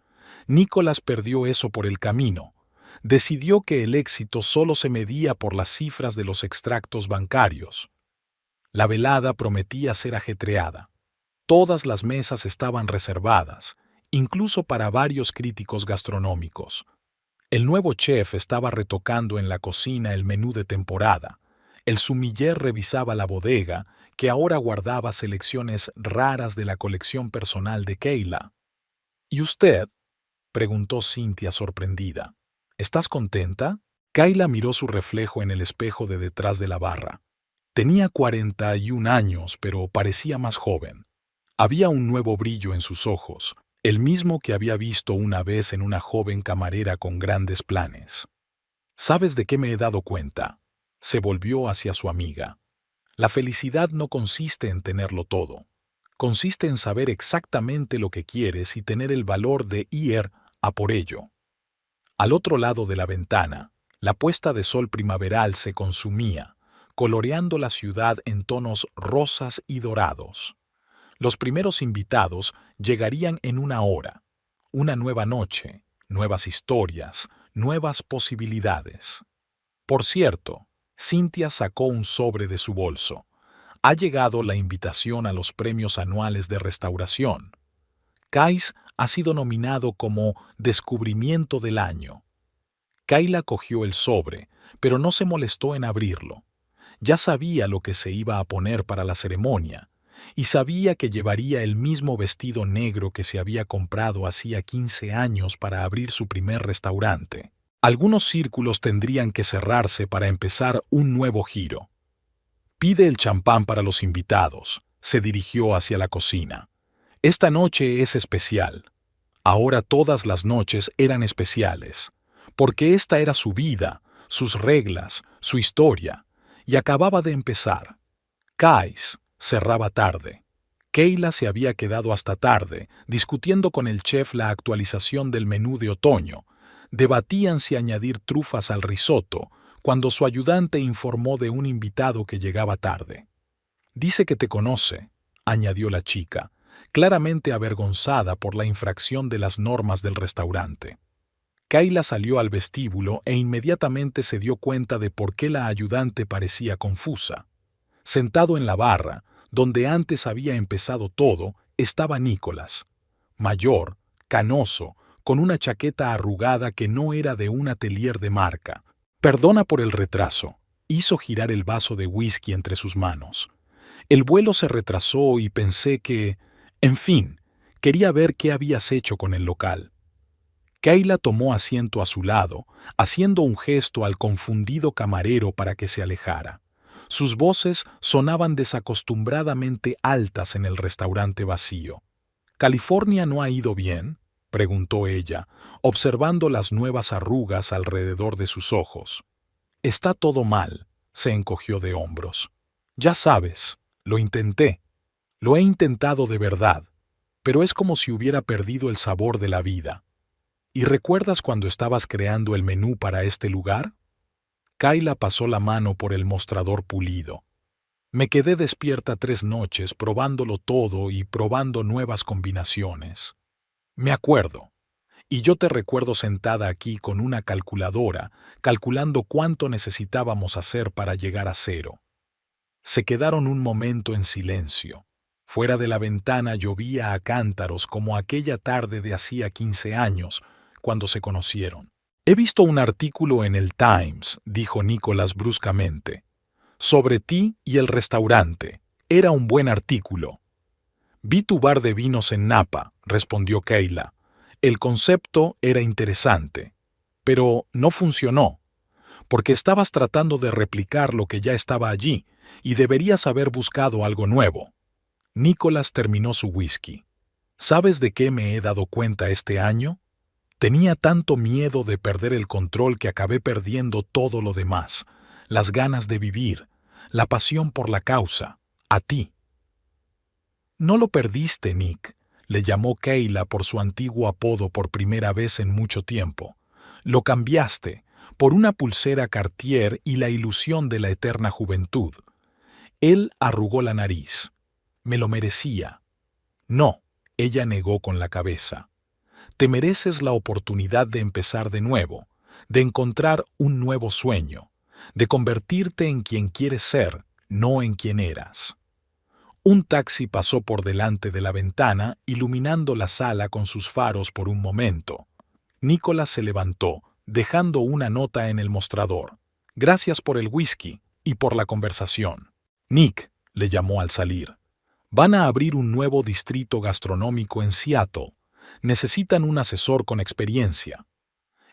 Nicholas perdió eso por el camino. Decidió que el éxito solo se medía por las cifras de los extractos bancarios. La velada prometía ser ajetreada. Todas las mesas estaban reservadas, incluso para varios críticos gastronómicos. El nuevo chef estaba retocando en la cocina el menú de temporada. El sommelier revisaba la bodega, que ahora guardaba selecciones raras de la colección personal de Kayla. ¿Y usted?, preguntó Cynthia sorprendida. ¿Estás contenta? Kayla miró su reflejo en el espejo de detrás de la barra. Tenía 41 años, pero parecía más joven. Había un nuevo brillo en sus ojos, el mismo que había visto una vez en una joven camarera con grandes planes. ¿Sabes de qué me he dado cuenta? Se volvió hacia su amiga. La felicidad no consiste en tenerlo todo. Consiste en saber exactamente lo que quieres y tener el valor de ir a por ello. Al otro lado de la ventana, la puesta de sol primaveral se consumía, coloreando la ciudad en tonos rosas y dorados. Los primeros invitados llegarían en una hora. Una nueva noche, nuevas historias, nuevas posibilidades. Por cierto, Cynthia sacó un sobre de su bolso. Ha llegado la invitación a los premios anuales de restauración. Kais ha sido nominado como Descubrimiento del Año. Kayla cogió el sobre, pero no se molestó en abrirlo. Ya sabía lo que se iba a poner para la ceremonia. y sabía que llevaría el mismo vestido negro que se había comprado hacía 15 años para abrir su primer restaurante. Algunos círculos tendrían que cerrarse para empezar un nuevo giro. Pide el champán para los invitados. Se dirigió hacia la cocina. Esta noche es especial. Ahora todas las noches eran especiales, porque esta era su vida, sus reglas, su historia, y acababa de empezar. Kais cerraba tarde. Kayla se había quedado hasta tarde, discutiendo con el chef la actualización del menú de otoño. Debatían si añadir trufas al risotto, cuando su ayudante informó de un invitado que llegaba tarde. «Dice que te conoce», añadió la chica, claramente avergonzada por la infracción de las normas del restaurante. Kayla salió al vestíbulo e inmediatamente se dio cuenta de por qué la ayudante parecía confusa. Sentado en la barra, donde antes había empezado todo, estaba Nicholas. Mayor, canoso, con una chaqueta arrugada que no era de un atelier de marca. «Perdona por el retraso», hizo girar el vaso de whisky entre sus manos. «El vuelo se retrasó y pensé que... En fin, quería ver qué habías hecho con el local». Kayla tomó asiento a su lado, haciendo un gesto al confundido camarero para que se alejara. Sus voces sonaban desacostumbradamente altas en el restaurante vacío. «¿California no ha ido bien?», preguntó ella, observando las nuevas arrugas alrededor de sus ojos. «Está todo mal», se encogió de hombros. «Ya sabes, lo intenté. Lo he intentado de verdad, pero es como si hubiera perdido el sabor de la vida». «¿Y recuerdas cuando estabas creando el menú para este lugar?». Kayla pasó la mano por el mostrador pulido. «Me quedé despierta 3 noches probándolo todo y probando nuevas combinaciones. Me acuerdo. Y yo te recuerdo sentada aquí con una calculadora, calculando cuánto necesitábamos hacer para llegar a 0». Se quedaron un momento en silencio. Fuera de la ventana llovía a cántaros como aquella tarde de hacía 15 años, cuando se conocieron. «He visto un artículo en el Times», dijo Nicholas bruscamente, «sobre ti y el restaurante. Era un buen artículo». «Vi tu bar de vinos en Napa», respondió Kayla. «El concepto era interesante, pero no funcionó, porque estabas tratando de replicar lo que ya estaba allí y deberías haber buscado algo nuevo». Nicholas terminó su whisky. «¿Sabes de qué me he dado cuenta este año? Tenía tanto miedo de perder el control que acabé perdiendo todo lo demás, las ganas de vivir, la pasión por la causa, a ti». «No lo perdiste, Nick», le llamó Kayla por su antiguo apodo por primera vez en mucho tiempo. «Lo cambiaste por una pulsera Cartier y la ilusión de la eterna juventud». Él arrugó la nariz. «Me lo merecía». «No», ella negó con la cabeza. «Te mereces la oportunidad de empezar de nuevo, de encontrar un nuevo sueño, de convertirte en quien quieres ser, no en quien eras». Un taxi pasó por delante de la ventana, iluminando la sala con sus faros por un momento. Nicholas se levantó, dejando una nota en el mostrador. «Gracias por el whisky y por la conversación». «Nick», le llamó al salir, «van a abrir un nuevo distrito gastronómico en Seattle. Necesitan un asesor con experiencia».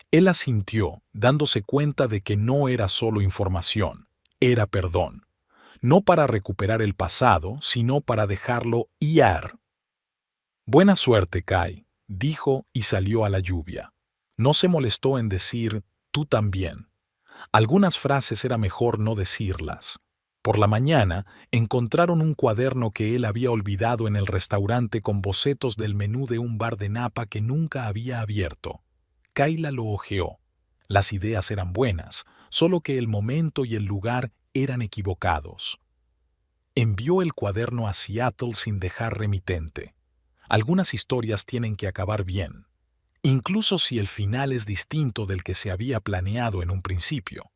Él asintió, dándose cuenta de que no era solo información, era perdón. No para recuperar el pasado, sino para dejarlo ir. «Buena suerte, Kai», dijo y salió a la lluvia. No se molestó en decir «tú también». Algunas frases era mejor no decirlas. Por la mañana encontraron un cuaderno que él había olvidado en el restaurante con bocetos del menú de un bar de Napa que nunca había abierto. Kayla lo hojeó. Las ideas eran buenas, solo que el momento y el lugar eran equivocados. Envió el cuaderno a Seattle sin dejar remitente. Algunas historias tienen que acabar bien, incluso si el final es distinto del que se había planeado en un principio.